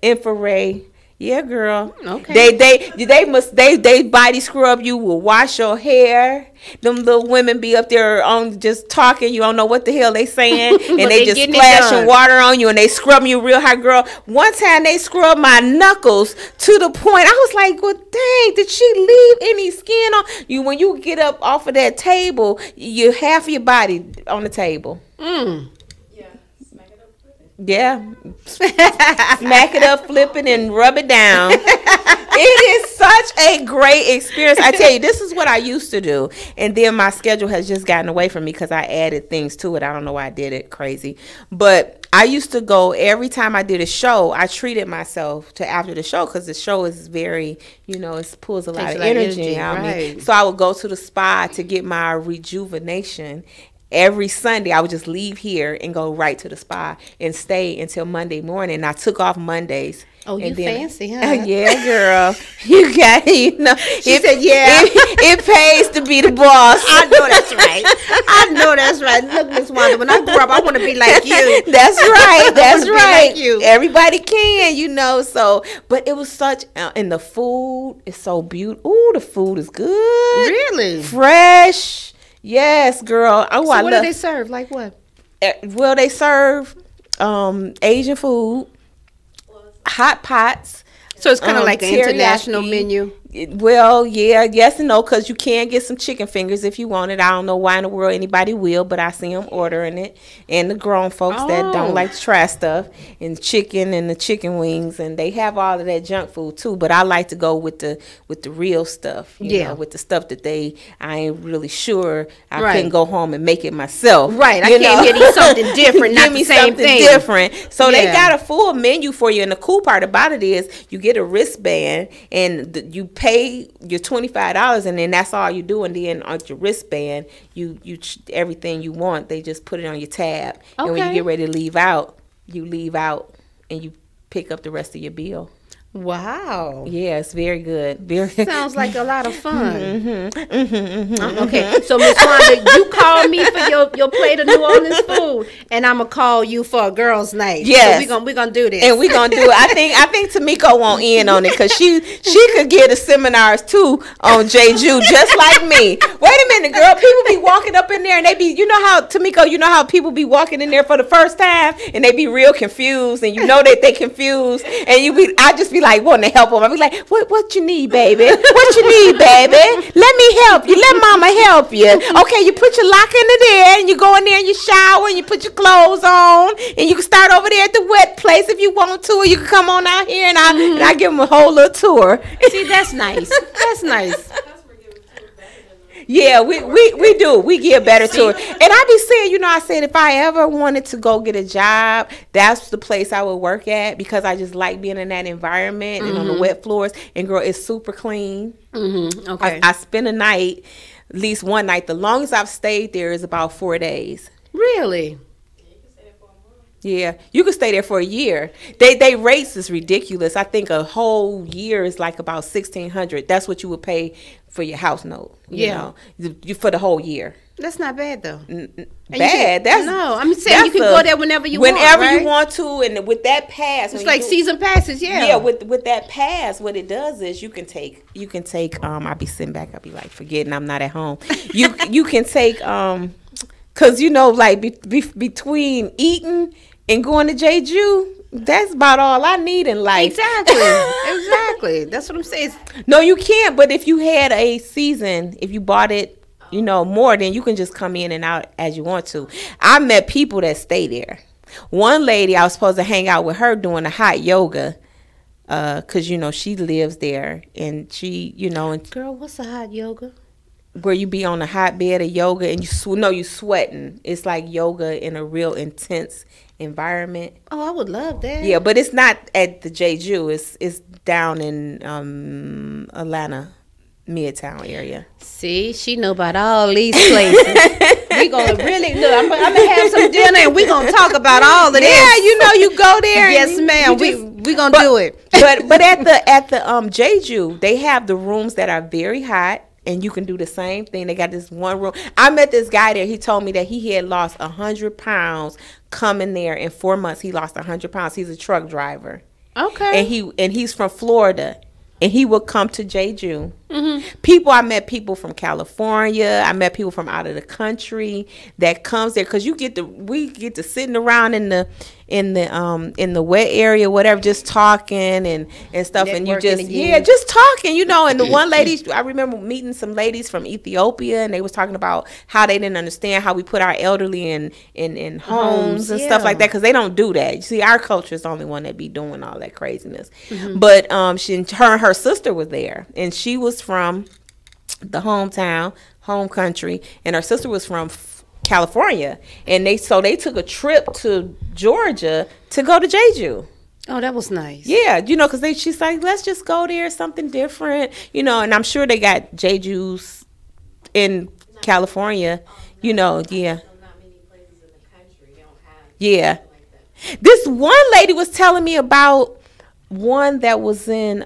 infrared. Yeah, girl. Okay. They body scrub you, will wash your hair. Them little women be up there on just talking. You don't know what the hell they saying, and they just splashing water on you, and they scrub you real hot, girl. One time they scrubbed my knuckles to the point I was like, "Well, dang, did she leave any skin on you?" When you get up off of that table, you half of your body on the table. Yeah, smack it up, flip it, and rub it down. It is such a great experience. I tell you, this is what I used to do, and then my schedule has just gotten away from me because I added things to it. I don't know why I did it, crazy, but I used to go every time I did a show. I treated myself to after the show because the show is very, it pulls a lot of energy out of me. So I would go to the spa to get my rejuvenation. Every Sunday, I would just leave here and go right to the spa and stay until Monday morning. I took off Mondays. Oh, you fancy, huh? Yeah, girl. You got, She said, yeah. It pays to be the boss. I know that's right. I know that's right. Look, Miss Wanda, when I grow up, I want to be like you. That's right. That's right. Like you. Everybody can, so. But it was such, and the food is so beautiful. Ooh, the food is good. Really? Fresh. Yes, girl. Oh, so what do they serve? Like what? Well, they serve Asian food, hot pots. So it's kind of like an international menu. Well, yeah, yes and no, because you can get some chicken fingers if you want it. I don't know why in the world anybody will, but I see them ordering it. And the grown folks that don't like to try stuff, and chicken and the chicken wings, and they have all of that junk food too. But I like to go with the real stuff, you know, with the stuff that I ain't really sure I couldn't go home and make it myself. Right, I came here to eat something different, not the same thing. Different. So they got a full menu for you, and the cool part about it is you get a wristband, and you pay your $25, and then that's all you do. And then on your wristband, you everything you want, they just put it on your tab. And when you get ready to leave out, you leave out, and you pick up the rest of your bill. Wow. Yeah, it's very good. Very sounds like a lot of fun. Okay, so Miss Wanda, you call me for your plate of New Orleans food, and I'm gonna call you for a girls' night. Yes, so we're gonna do this, and we're gonna do it. I think Tamiko won't in on it because she could get the seminars too on Jeju just like me. Wait a minute, girl. People be walking up in there and they be, Tamiko, how people be walking in there for the first time and they be real confused, and that they confused, and I just be like wanting to help them. I be like, what you need, baby? What you need, baby? Let me help you. Let mama help you. Okay, you put your locker in there, and you go in there and you shower, and you put your clothes on, and you can start over there at the wet place if you want to, or you can come on out here, and I give them a whole little tour. See, that's nice. That's nice. Yeah, we do. We give better tours. And I be saying, I said if I ever wanted to go get a job, that's the place I would work at, because I just like being in that environment and on the wet floors. And girl, it's super clean. Okay. I spent a night at least one night. The longest I've stayed there is about 4 days. Really? Yeah, you could stay there for a year. They rates is ridiculous. I think a whole year is like about $1,600. That's what you would pay for your house note. You know, for the whole year. That's not bad though. Bad? No, I'm saying you can go there whenever you want. Whenever you want to, and with that pass, it's like season passes. Yeah, with that pass, what it does is you can take. I'll be sitting back. I'll be like forgetting I'm not at home. You can take cause like between eating and going to Jeju, that's about all I need in life. Exactly. That's what I'm saying. No, you can't. But if you had a season, if you bought it, more, then you can just come in and out as you want to. I met people that stay there. One lady, I was supposed to hang out with her doing a hot yoga, cause she lives there, and she, and girl, what's a hot yoga? Where you be on a hot bed of yoga and you sweating. It's like yoga in a real intense environment. Oh, I would love that. Yeah, but it's not at the Jeju. It's down in Atlanta, Midtown area. See, she know about all these places. We gonna really look. I'm gonna have some dinner and we gonna talk about all of this. Yeah, you go there. Yes, ma'am. We gonna do it. But at the Jeju, they have the rooms that are very hot. And you can do the same thing. They got this one room. I met this guy there. He told me that he had lost 100 pounds coming there in 4 months. He lost 100 pounds. He's a truck driver. Okay. And he's from Florida. And he would come to Jeju. Mm-hmm. I met people from California. I met people from out of the country that comes there because we get to sitting around in the wet area, whatever, just talking and stuff. Networking and you just again. just talking, And the one lady, I remember meeting some ladies from Ethiopia, and they was talking about how they didn't understand how we put our elderly in homes and stuff like that because they don't do that. You see, our culture is the only one that be doing all that craziness. Mm-hmm. But her and her sister was there, and she was from the home country, and her sister was from California, and they took a trip to Georgia to go to Jeju. Oh, that was nice. Yeah, because she's like, let's just go there, something different, and I'm sure they got Jejus in California, yeah. Not many places in the country don't have. Yeah, like that. This one lady was telling me about one that was in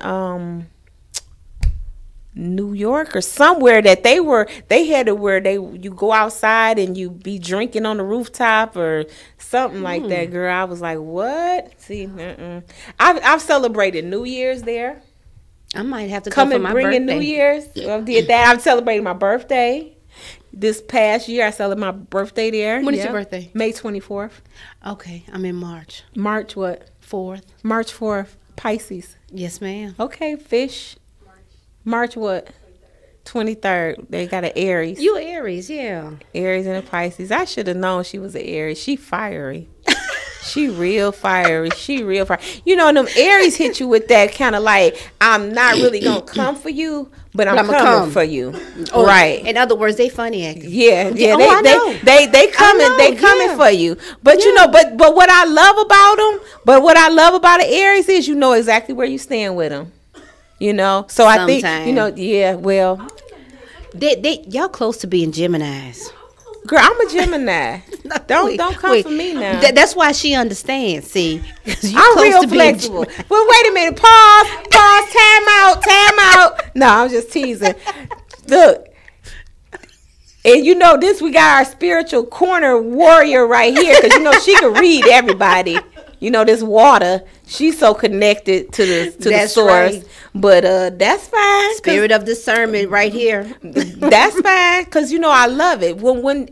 New York or somewhere that they had it where you go outside and you be drinking on the rooftop or something like that, girl. I was like, what? See, I've celebrated New Year's there. I might have to come go for and my bring birthday. in New Year's. I did that. I'm celebrating my birthday. This past year, I celebrated my birthday there. When is your birthday? May 24th. Okay, I'm in March. March what? 4th. March 4th. Pisces. Yes, ma'am. Okay, fish. March what? 23rd. They got an Aries. You Aries, yeah. Aries and a Pisces. I should have known she was an Aries. She fiery. She real fiery. And them Aries hit you with that kind of like, I'm not really going to come for you, but I'm coming for you. Oh, right. In other words, they funny acting. Yeah. They coming for you. But but what I love about an Aries is exactly where you stand with them. So I think, well. Y'all close to being Geminis. Girl, I'm a Gemini. Don't come for me now. That's why she understands. See, I'm real flexible. Well, wait a minute. Pause. Time out. No, I'm just teasing. Look, and this, we got our spiritual corner warrior right here because she can read everybody. This water, she's so connected to the source. Right. But that's fine. Spirit of discernment right here. That's fine because I love it.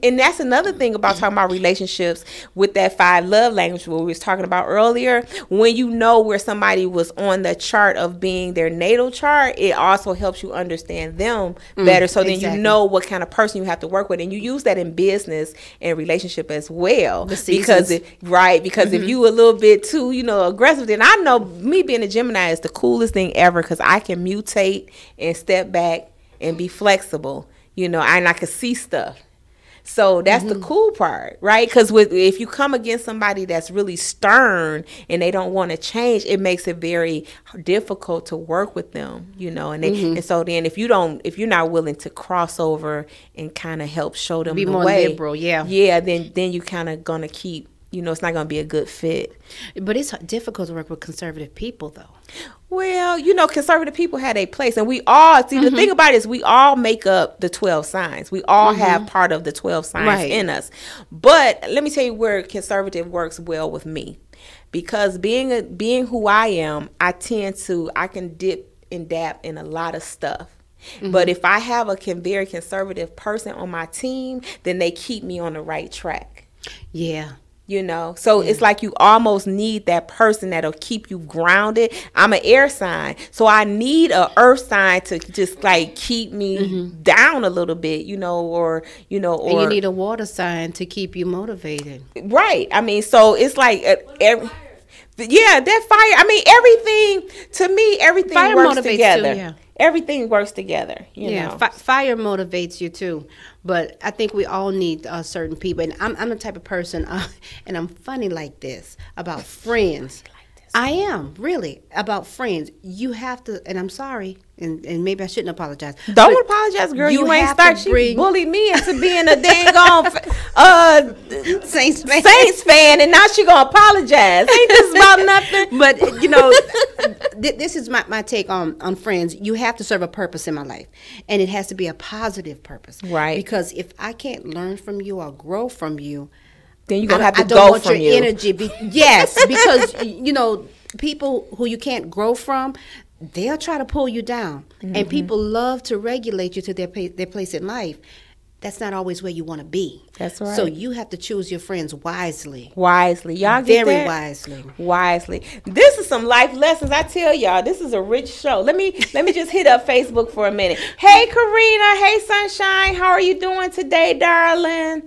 And that's another thing about talking about relationships with that 5 love language what we was talking about earlier. When where somebody was on the chart of being their natal chart, it also helps you understand them better. So then you know what kind of person you have to work with, and you use that in business and relationship as well. Because if you a little bit too aggressive, then I know me being a Gemini is the coolest thing ever because I can mutate and step back and be flexible, and I can see stuff. So that's the cool part, right? Because if you come against somebody that's really stern and they don't want to change, it makes it very difficult to work with them, you know. And and so then if you're not willing to cross over and kind of help show them be the more way, liberal, yeah, then you kind of gonna keep, you know, it's not gonna be a good fit. But it's difficult to work with conservative people, though. Well, you know, conservative people had a place, and we all see the thing about it is we all make up the 12 signs. We all have part of the 12 signs in us. But let me tell you where conservative works well with me, because being who I am, I can dip and dab in a lot of stuff. But if I have a very conservative person on my team, then they keep me on the right track. Yeah. You know, so it's like you almost need that person that'll keep you grounded. I'm an air sign, so I need a earth sign to just like keep me down a little bit, you know, or and you need a water sign to keep you motivated. Right. I mean, so it's like that fire. I mean, everything Fire works motivates together. too, yeah. Everything works together. You know. Fire motivates you too. But I think we all need certain people. And I'm the type of person, and I'm funny like this about friends. I am, really, about friends. You have to, and I'm sorry, and maybe I shouldn't apologize. Don't apologize, girl. You ain't start. She bullied me into being a dang on Saints fan, and now she gonna apologize. Ain't this about nothing? But, you know, this is my take on friends. You have to serve a purpose in my life, and it has to be a positive purpose. Right. Because if I can't learn from you or grow from you, then you're gonna have to I don't go want from your you. energy. Yes, because you know, people who you can't grow from, they'll try to pull you down, and people love to regulate you to their place in life. That's not always where you want to be. That's right. So you have to choose your friends wisely. Wisely, y'all get Very that? wisely. Wisely. This is some life lessons. I tell y'all, this is a rich show. Let me just hit up Facebook for a minute. Hey, Karina. Hey, Sunshine. How are you doing today, darling?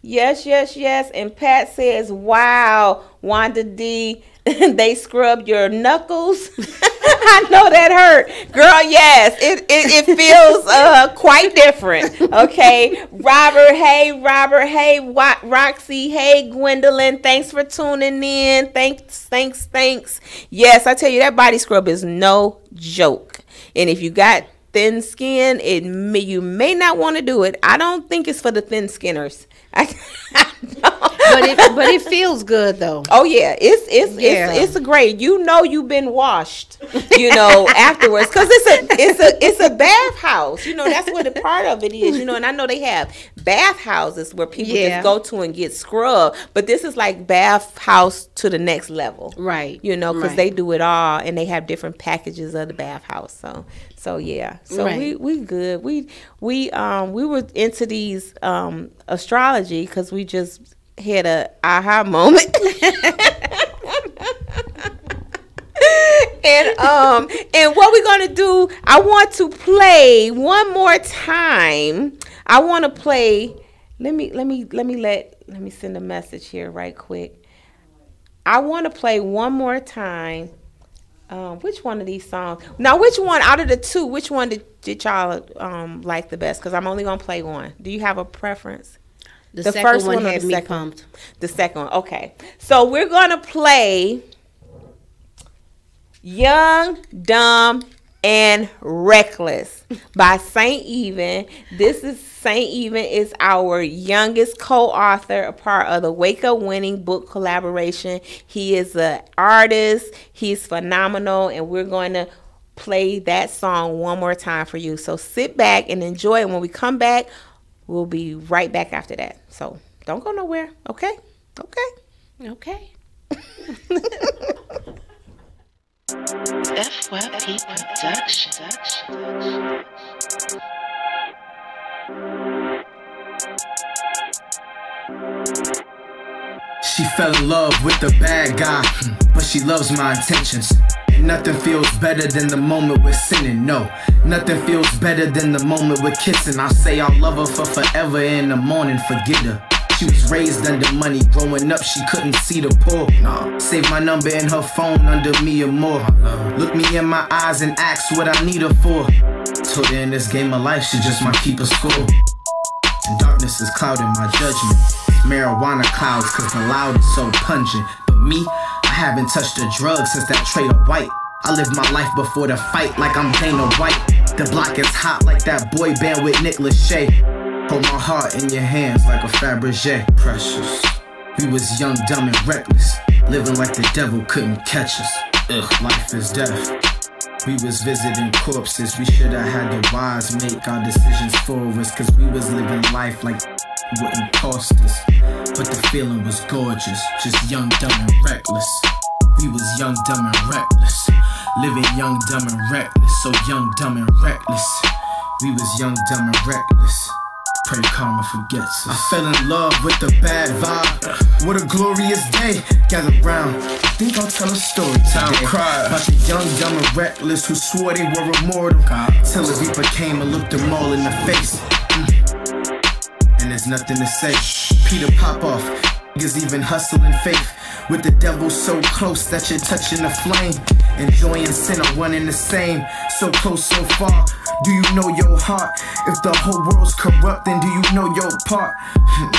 Yes, yes, yes. And Pat says, wow, Wanda D, they scrubbed your knuckles. I know that hurt. Girl, yes. It feels quite different. Okay. Robert, hey, Roxy, hey, Gwendolyn, thanks for tuning in. Thanks. Yes, I tell you, that body scrub is no joke. And if you got thin skin, you may not want to do it. I don't think it's for the thin skinners. But it feels good though. Oh yeah, it's a great. You know, you've been washed. You know, afterwards, because it's a bath house. You know, that's what a part of it is. You know, and I know they have bath houses where people just go to and get scrubbed. But this is like bath house to the next level, right? You know, because they do it all, and they have different packages of the bath house. So yeah, so we good. We were into these astrology because we just had a aha moment. And what we're gonna do, I want to play one more time. I want to play. Let me send a message here right quick. I want to play one more time. Which one of these songs? Now, which one out of the two? Which one did y'all like the best? Because I'm only gonna play one. Do you have a preference? The second one had me pumped. The second one, okay. So we're gonna play "Young, Dumb, and Reckless" by Saint Even. Saint Even is our youngest co-author, a part of the Wake Up Winning book collaboration. He is an artist. He's phenomenal, and we're going to play that song one more time for you. So sit back and enjoy it. When we come back, we'll be right back after that. So don't go nowhere, okay? Okay. FYP Production. She fell in love with the bad guy, but she loves my intentions. Nothing feels better than the moment we're sinning, no. Nothing feels better than the moment we're kissing. I say I'll love her for forever, in the morning forget her. She was raised under money, growing up she couldn't see the poor. Save my number in her phone under me or more. Look me in my eyes and ask what I need her for. Told her in this game of life she just might keep a score. In darkness This is clouding my judgment. Marijuana clouds cause the loud is so pungent. But me, I haven't touched a drug since that tray of white. I live my life before the fight like I'm Dana White. The block is hot like that boy band with Nick Lachey. Hold my heart in your hands like a Fabergé. Precious. We was young, dumb, and reckless, living like the devil couldn't catch us. Ugh, life is death. We was visiting corpses. We shoulda had the wise make our decisions for us, cause we was living life like wouldn't cost us. But the feeling was gorgeous, just young, dumb, and reckless. We was young, dumb, and reckless, living young, dumb, and reckless. So young, dumb, and reckless. We was young, dumb, and reckless. Pray karma forgets us. I fell in love with the bad vibe. What a glorious day. Gather round, I think I'll tell a story today about the young, dumb, and reckless who swore they were immortal till the reaper came and looked them all in the face. And there's nothing to say. Peter Popoff, niggas even hustling faith. With the devil so close that you're touching the flame. Enjoying sin are one and the same. So close, so far. Do you know your heart? If the whole world's corrupt, then do you know your part?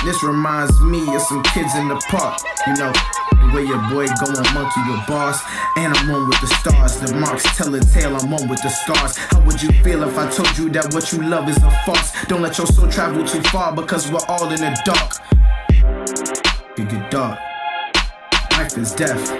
This reminds me of some kids in the park. You know, the way your boy go on monkey with bars. And I'm one with the stars. The marks tell a tale, I'm one with the scars. How would you feel if I told you that what you love is a farce? Don't let your soul travel too far, because we're all in the dark. It get dark. Life is death.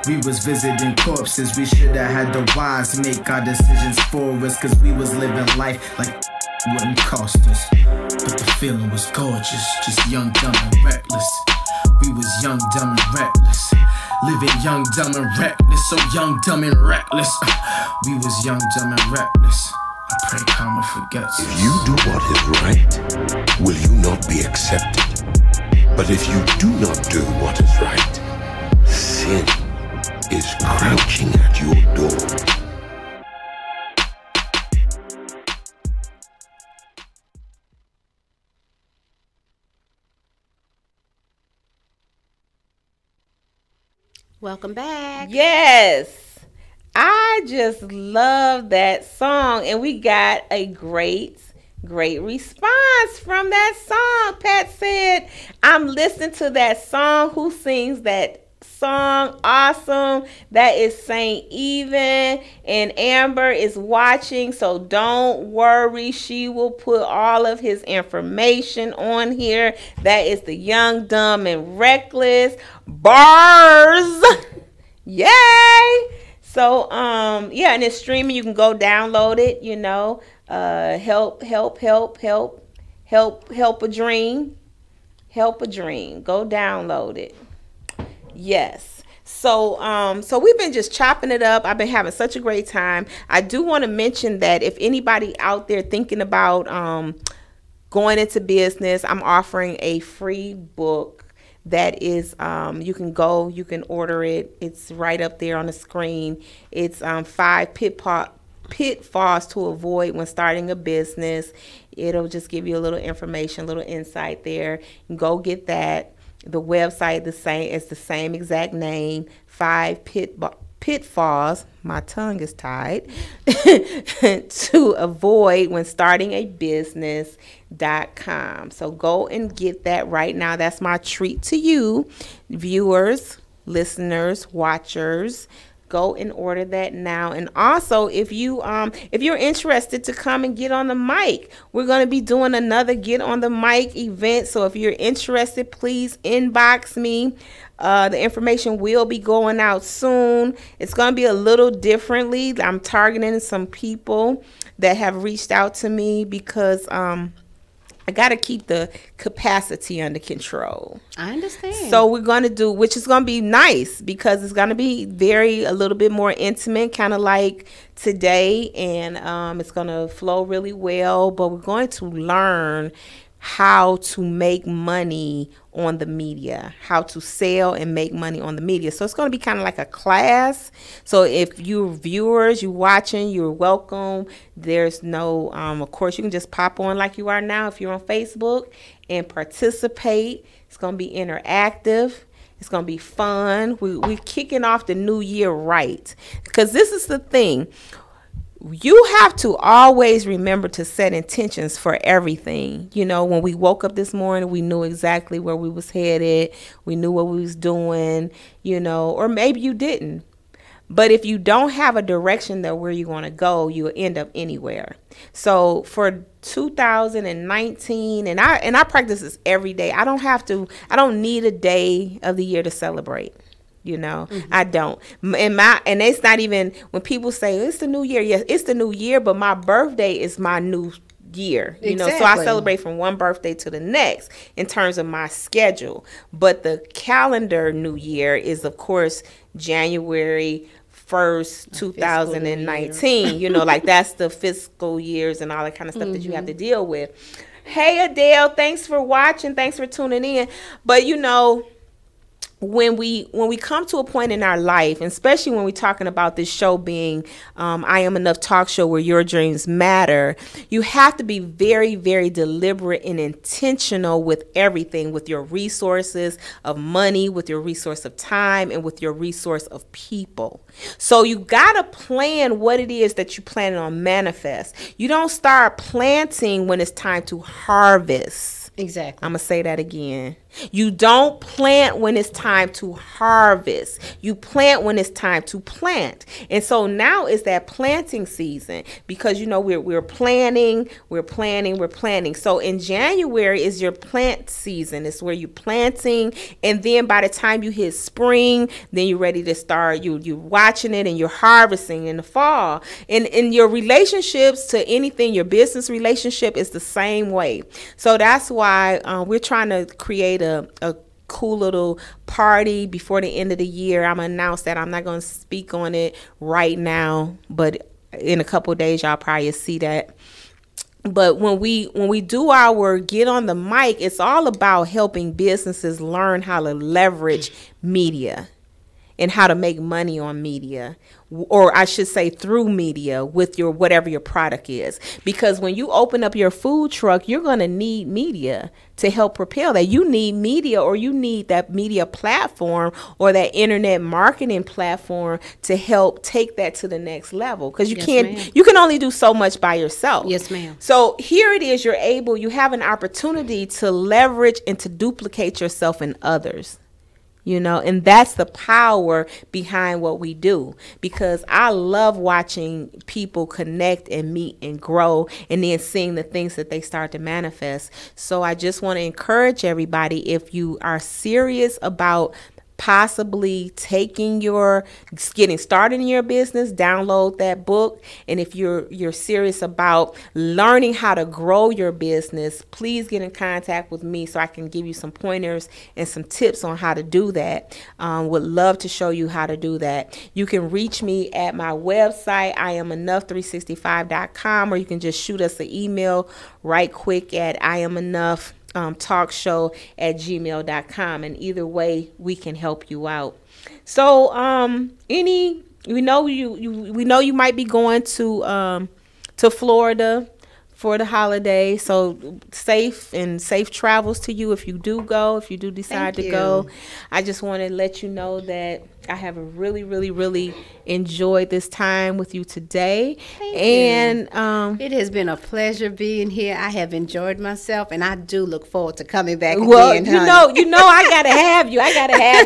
We was visiting corpses. We shoulda had the wise make our decisions for us, cause we was living life like it wouldn't cost us. But the feeling was gorgeous, just young, dumb, and reckless. We was young, dumb, and reckless, living young, dumb, and reckless. So young, dumb, and reckless. We was young, dumb, and reckless. I pray karma forgets us. If you do what is right, will you not be accepted? But if you do not do what is right, sin is crouching at your door. Welcome back. Yes, I just love that song, and we got a great response from that song. Pat said, I'm listening to that song. Who sings that song? Awesome. That is Saint Even, and Amber is watching, so don't worry, she will put all of his information on here. That is the Young, Dumb, and Reckless bars. Yay. So yeah, and it's streaming. You can go download it, you know. Help a dream. Help a dream. Go download it. Yes. So we've been just chopping it up. I've been having such a great time. I do want to mention that if anybody out there thinking about going into business, I'm offering a free book that is you can order it. It's right up there on the screen. It's 5 pitfalls to avoid when starting a business. It'll just give you a little information, a little insight there. Go get that. The website is the same exact name, 5 pitfalls, my tongue is tied, to avoid when starting a business.com. So go and get that right now. That's my treat to you, viewers, listeners, watchers. Go and order that now. And also, if you're interested to come and get on the mic, we're going to be doing another Get on the Mic event. So if you're interested, please inbox me. The information will be going out soon. It's going to be a little differently. I'm targeting some people that have reached out to me because I got to keep the capacity under control. I understand. So we're going to do, which is going to be nice because it's going to be a little bit more intimate, kind of like today. And it's going to flow really well. But we're going to learn how to make money on the media, how to sell and make money on the media. So it's going to be kind of like a class. So if you're viewers, you're watching, you're welcome. There's no, of course, you can just pop on like you are now if you're on Facebook and participate. It's going to be interactive. It's going to be fun. We're kicking off the new year right, because this is the thing. you have to always remember to set intentions for everything. You know, when we woke up this morning, we knew exactly where we was headed. We knew what we was doing, you know, or maybe you didn't. But if you don't have a direction that where you want to go, you'll end up anywhere. So for 2019, and I practice this every day. I don't need a day of the year to celebrate. You know, I don't. And it's not even when people say it's the new year. Yes, it's the new year, but my birthday is my new year. You know, so I celebrate from one birthday to the next in terms of my schedule. But the calendar new year is, of course, January 1st, 2019. You know, like that's the fiscal years and all that kind of stuff that you have to deal with. Hey, Adele, thanks for watching. Thanks for tuning in. But, you know, when we come to a point in our life, and especially when we're talking about this show being I Am Enough talk show where your dreams matter, you have to be very, very deliberate and intentional with everything, with your resources of money, with your resource of time, and with your resource of people. So you got to plan what it is that you plan on manifest. You don't start planting when it's time to harvest. Exactly. I'm going to say that again. You don't plant when it's time to harvest. You plant when it's time to plant. And so now is that planting season because, you know, we're planning. So in January is your plant season. It's where you're planting. And then by the time you hit spring, then you're ready to start. You're watching it and you're harvesting in the fall. And in your relationships to anything, your business relationship is the same way. So that's why we're trying to create a cool little party before the end of the year. I'm gonna announce that. I'm not gonna speak on it right now, but in a couple of days y'all probably see that. But when we do our get on the mic, it's all about helping businesses learn how to leverage media and how to make money on media, or I should say through media with your whatever your product is. Because when you open up your food truck, you're going to need media to help propel that. You need media, or you need that media platform or that internet marketing platform to help take that to the next level. Because you can only do so much by yourself. Yes, ma'am. So here it is, you have an opportunity to leverage and to duplicate yourself in others. You know, and that's the power behind what we do, because I love watching people connect and meet and grow and then seeing the things that they start to manifest. So I just want to encourage everybody, if you are serious about possibly getting started in your business, download that book. And if you're serious about learning how to grow your business, please get in contact with me so I can give you some pointers and some tips on how to do that. Would love to show you how to do that. You can reach me at my website, IamEnough365.com, or you can just shoot us an email right quick at IamEnough talkshow@gmail.com, and either way we can help you out. So we know you might be going to Florida for the holiday, so safe travels to you if you do decide to go. I just want to let you know that I have really, really, really enjoyed this time with you today. It has been a pleasure being here. I have enjoyed myself, and I do look forward to coming back again. You know, I gotta have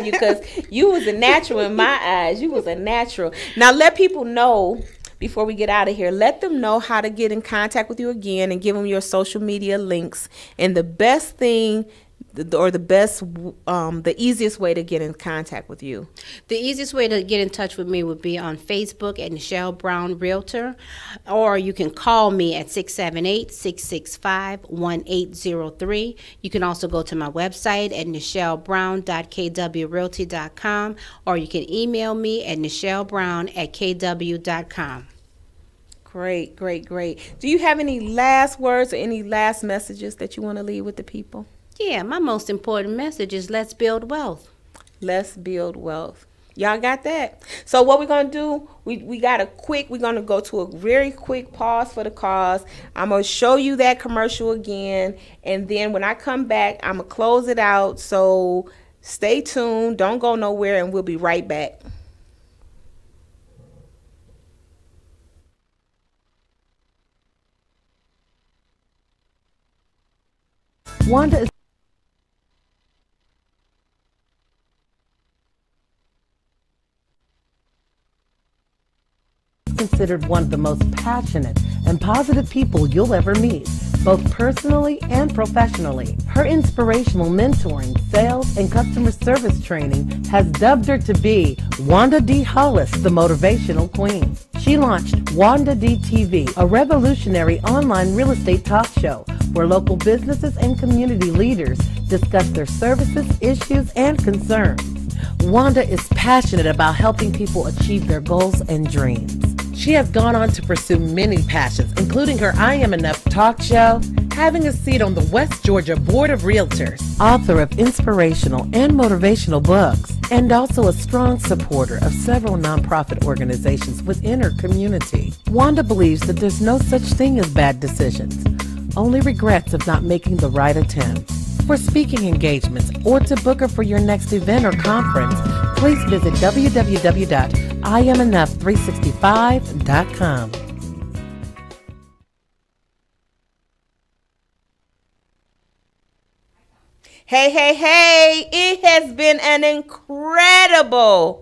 you. Because you was a natural in my eyes. You was a natural. Now let people know. Before we get out of here, let them know how to get in contact with you again, and give them your social media links. And the best thing, the easiest way to get in contact with you. The easiest way to get in touch with me would be on Facebook at Nichelle Brown Realtor, or you can call me at 678-665-1803. You can also go to my website at nichellebrown.kwrealty.com, or you can email me at nichellebrown@kw.com. Great. Do you have any last words or any last messages that you want to leave with the people? Yeah, my most important message is let's build wealth. Let's build wealth. Y'all got that? So what we're going to do, we're going to go to a very quick pause for the cause. I'm going to show you that commercial again. And then when I come back, I'm going to close it out. So stay tuned. Don't go nowhere, and we'll be right back. Wanda is considered one of the most passionate and positive people you'll ever meet, both personally and professionally. Her inspirational mentoring, sales, and customer service training has dubbed her to be Wanda D. Hollis, the motivational queen. She launched Wanda D TV, a revolutionary online real estate talk show where local businesses and community leaders discuss their services, issues, and concerns. Wanda is passionate about helping people achieve their goals and dreams. She has gone on to pursue many passions, including her I Am Enough talk show, having a seat on the West Georgia Board of Realtors, author of inspirational and motivational books, and also a strong supporter of several nonprofit organizations within her community. Wanda believes that there's no such thing as bad decisions, only regrets of not making the right attempt. For speaking engagements or to book her for your next event or conference, please visit www.IamEnough365.com. Hey, hey, hey, it has been an incredible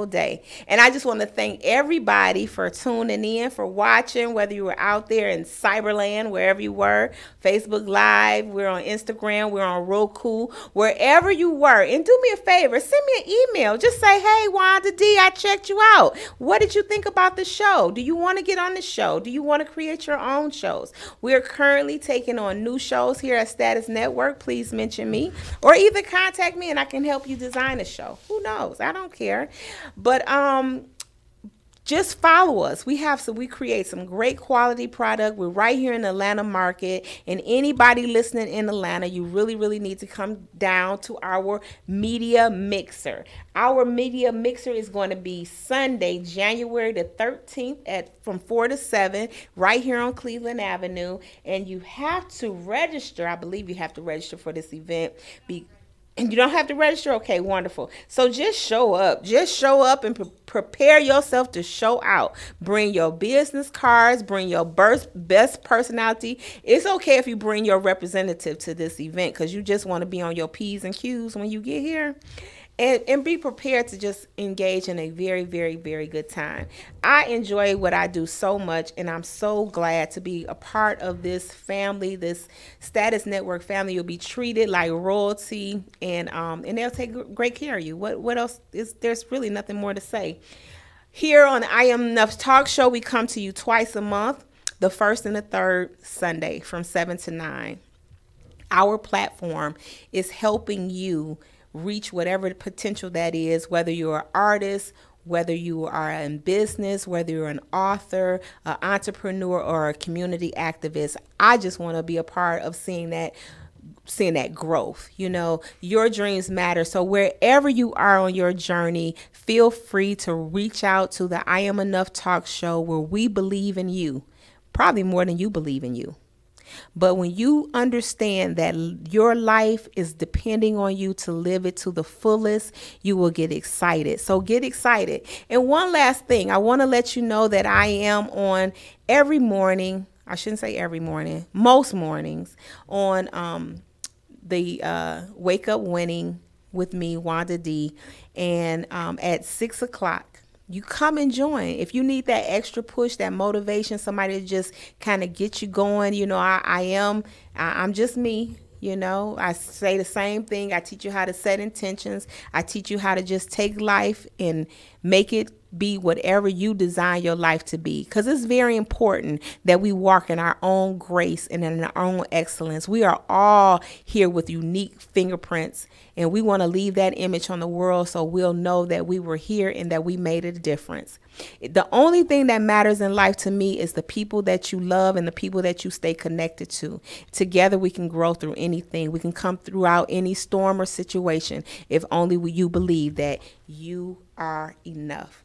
day. And I just want to thank everybody for tuning in, for watching, whether you were out there in Cyberland, wherever you were, Facebook Live, we're on Instagram, we're on Roku, wherever you were. And do me a favor, send me an email. Just say, hey, Wanda D, I checked you out. What did you think about the show? Do you want to get on the show? Do you want to create your own shows? We're currently taking on new shows here at Status Network. Please mention me or either contact me and I can help you design a show. Who knows? I don't care. But just follow us. We create some great quality product. We're right here in the Atlanta market. And anybody listening in Atlanta, you really need to come down to our media mixer. Our media mixer is going to be Sunday, January the 13th from 4 to 7 right here on Cleveland Avenue. And you have to register. I believe you have to register for this event. And you don't have to register? Okay, wonderful. So just show up. Just show up and prepare yourself to show out. Bring your business cards. Bring your best personality. It's okay if you bring your representative to this event because you just want to be on your P's and Q's when you get here. And be prepared to just engage in a very good time. I enjoy what I do so much, and I'm so glad to be a part of this family, this Status Network family. You'll be treated like royalty, and they'll take great care of you. What else is there's really nothing more to say. Here on the I Am Enough Talk Show, we come to you twice a month, the first and the third Sunday from 7 to 9. Our platform is helping you reach whatever potential that is, whether you're an artist, whether you are in business, whether you're an author, an entrepreneur, or a community activist. I just want to be a part of seeing that growth. You know, your dreams matter. So wherever you are on your journey, feel free to reach out to the I Am Enough Talk Show, where we believe in you, probably more than you believe in you. But when you understand that your life is depending on you to live it to the fullest, you will get excited. So get excited. And one last thing, I want to let you know that I am on every morning. I shouldn't say every morning, most mornings on the Wake Up Winning with me, Wanda D, and at 6 o'clock. You come and join. If you need that extra push, that motivation, somebody to just kind of get you going, you know, I'm just me. You know, I say the same thing. I teach you how to set intentions. I teach you how to just take life and make it be whatever you design your life to be. Because it's very important that we walk in our own grace and in our own excellence. We are all here with unique fingerprints, and we want to leave that image on the world so we'll know that we were here and that we made a difference. The only thing that matters in life to me is the people that you love and the people that you stay connected to. Together we can grow through anything. We can come throughout any storm or situation if only you believe that you are enough.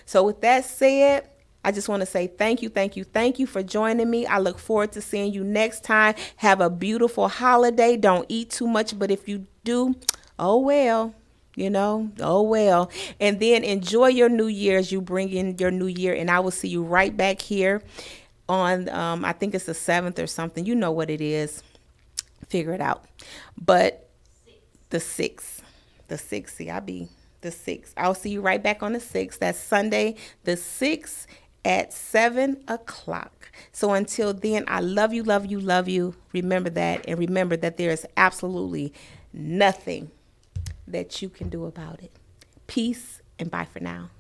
So with that said, I just want to say thank you for joining me. I look forward to seeing you next time. Have a beautiful holiday. Don't eat too much, but if you do, oh well. You know, oh well. And then enjoy your New Year as you bring in your new year. And I will see you right back here on, I think it's the 7th or something. You know what it is. Figure it out. But the 6th. See, I'll be the 6th. I'll see you right back on the 6th. That's Sunday, the 6th at 7 o'clock. So until then, I love you, love you, love you. Remember that. And remember that there is absolutely nothing that you can do about it. Peace and bye for now.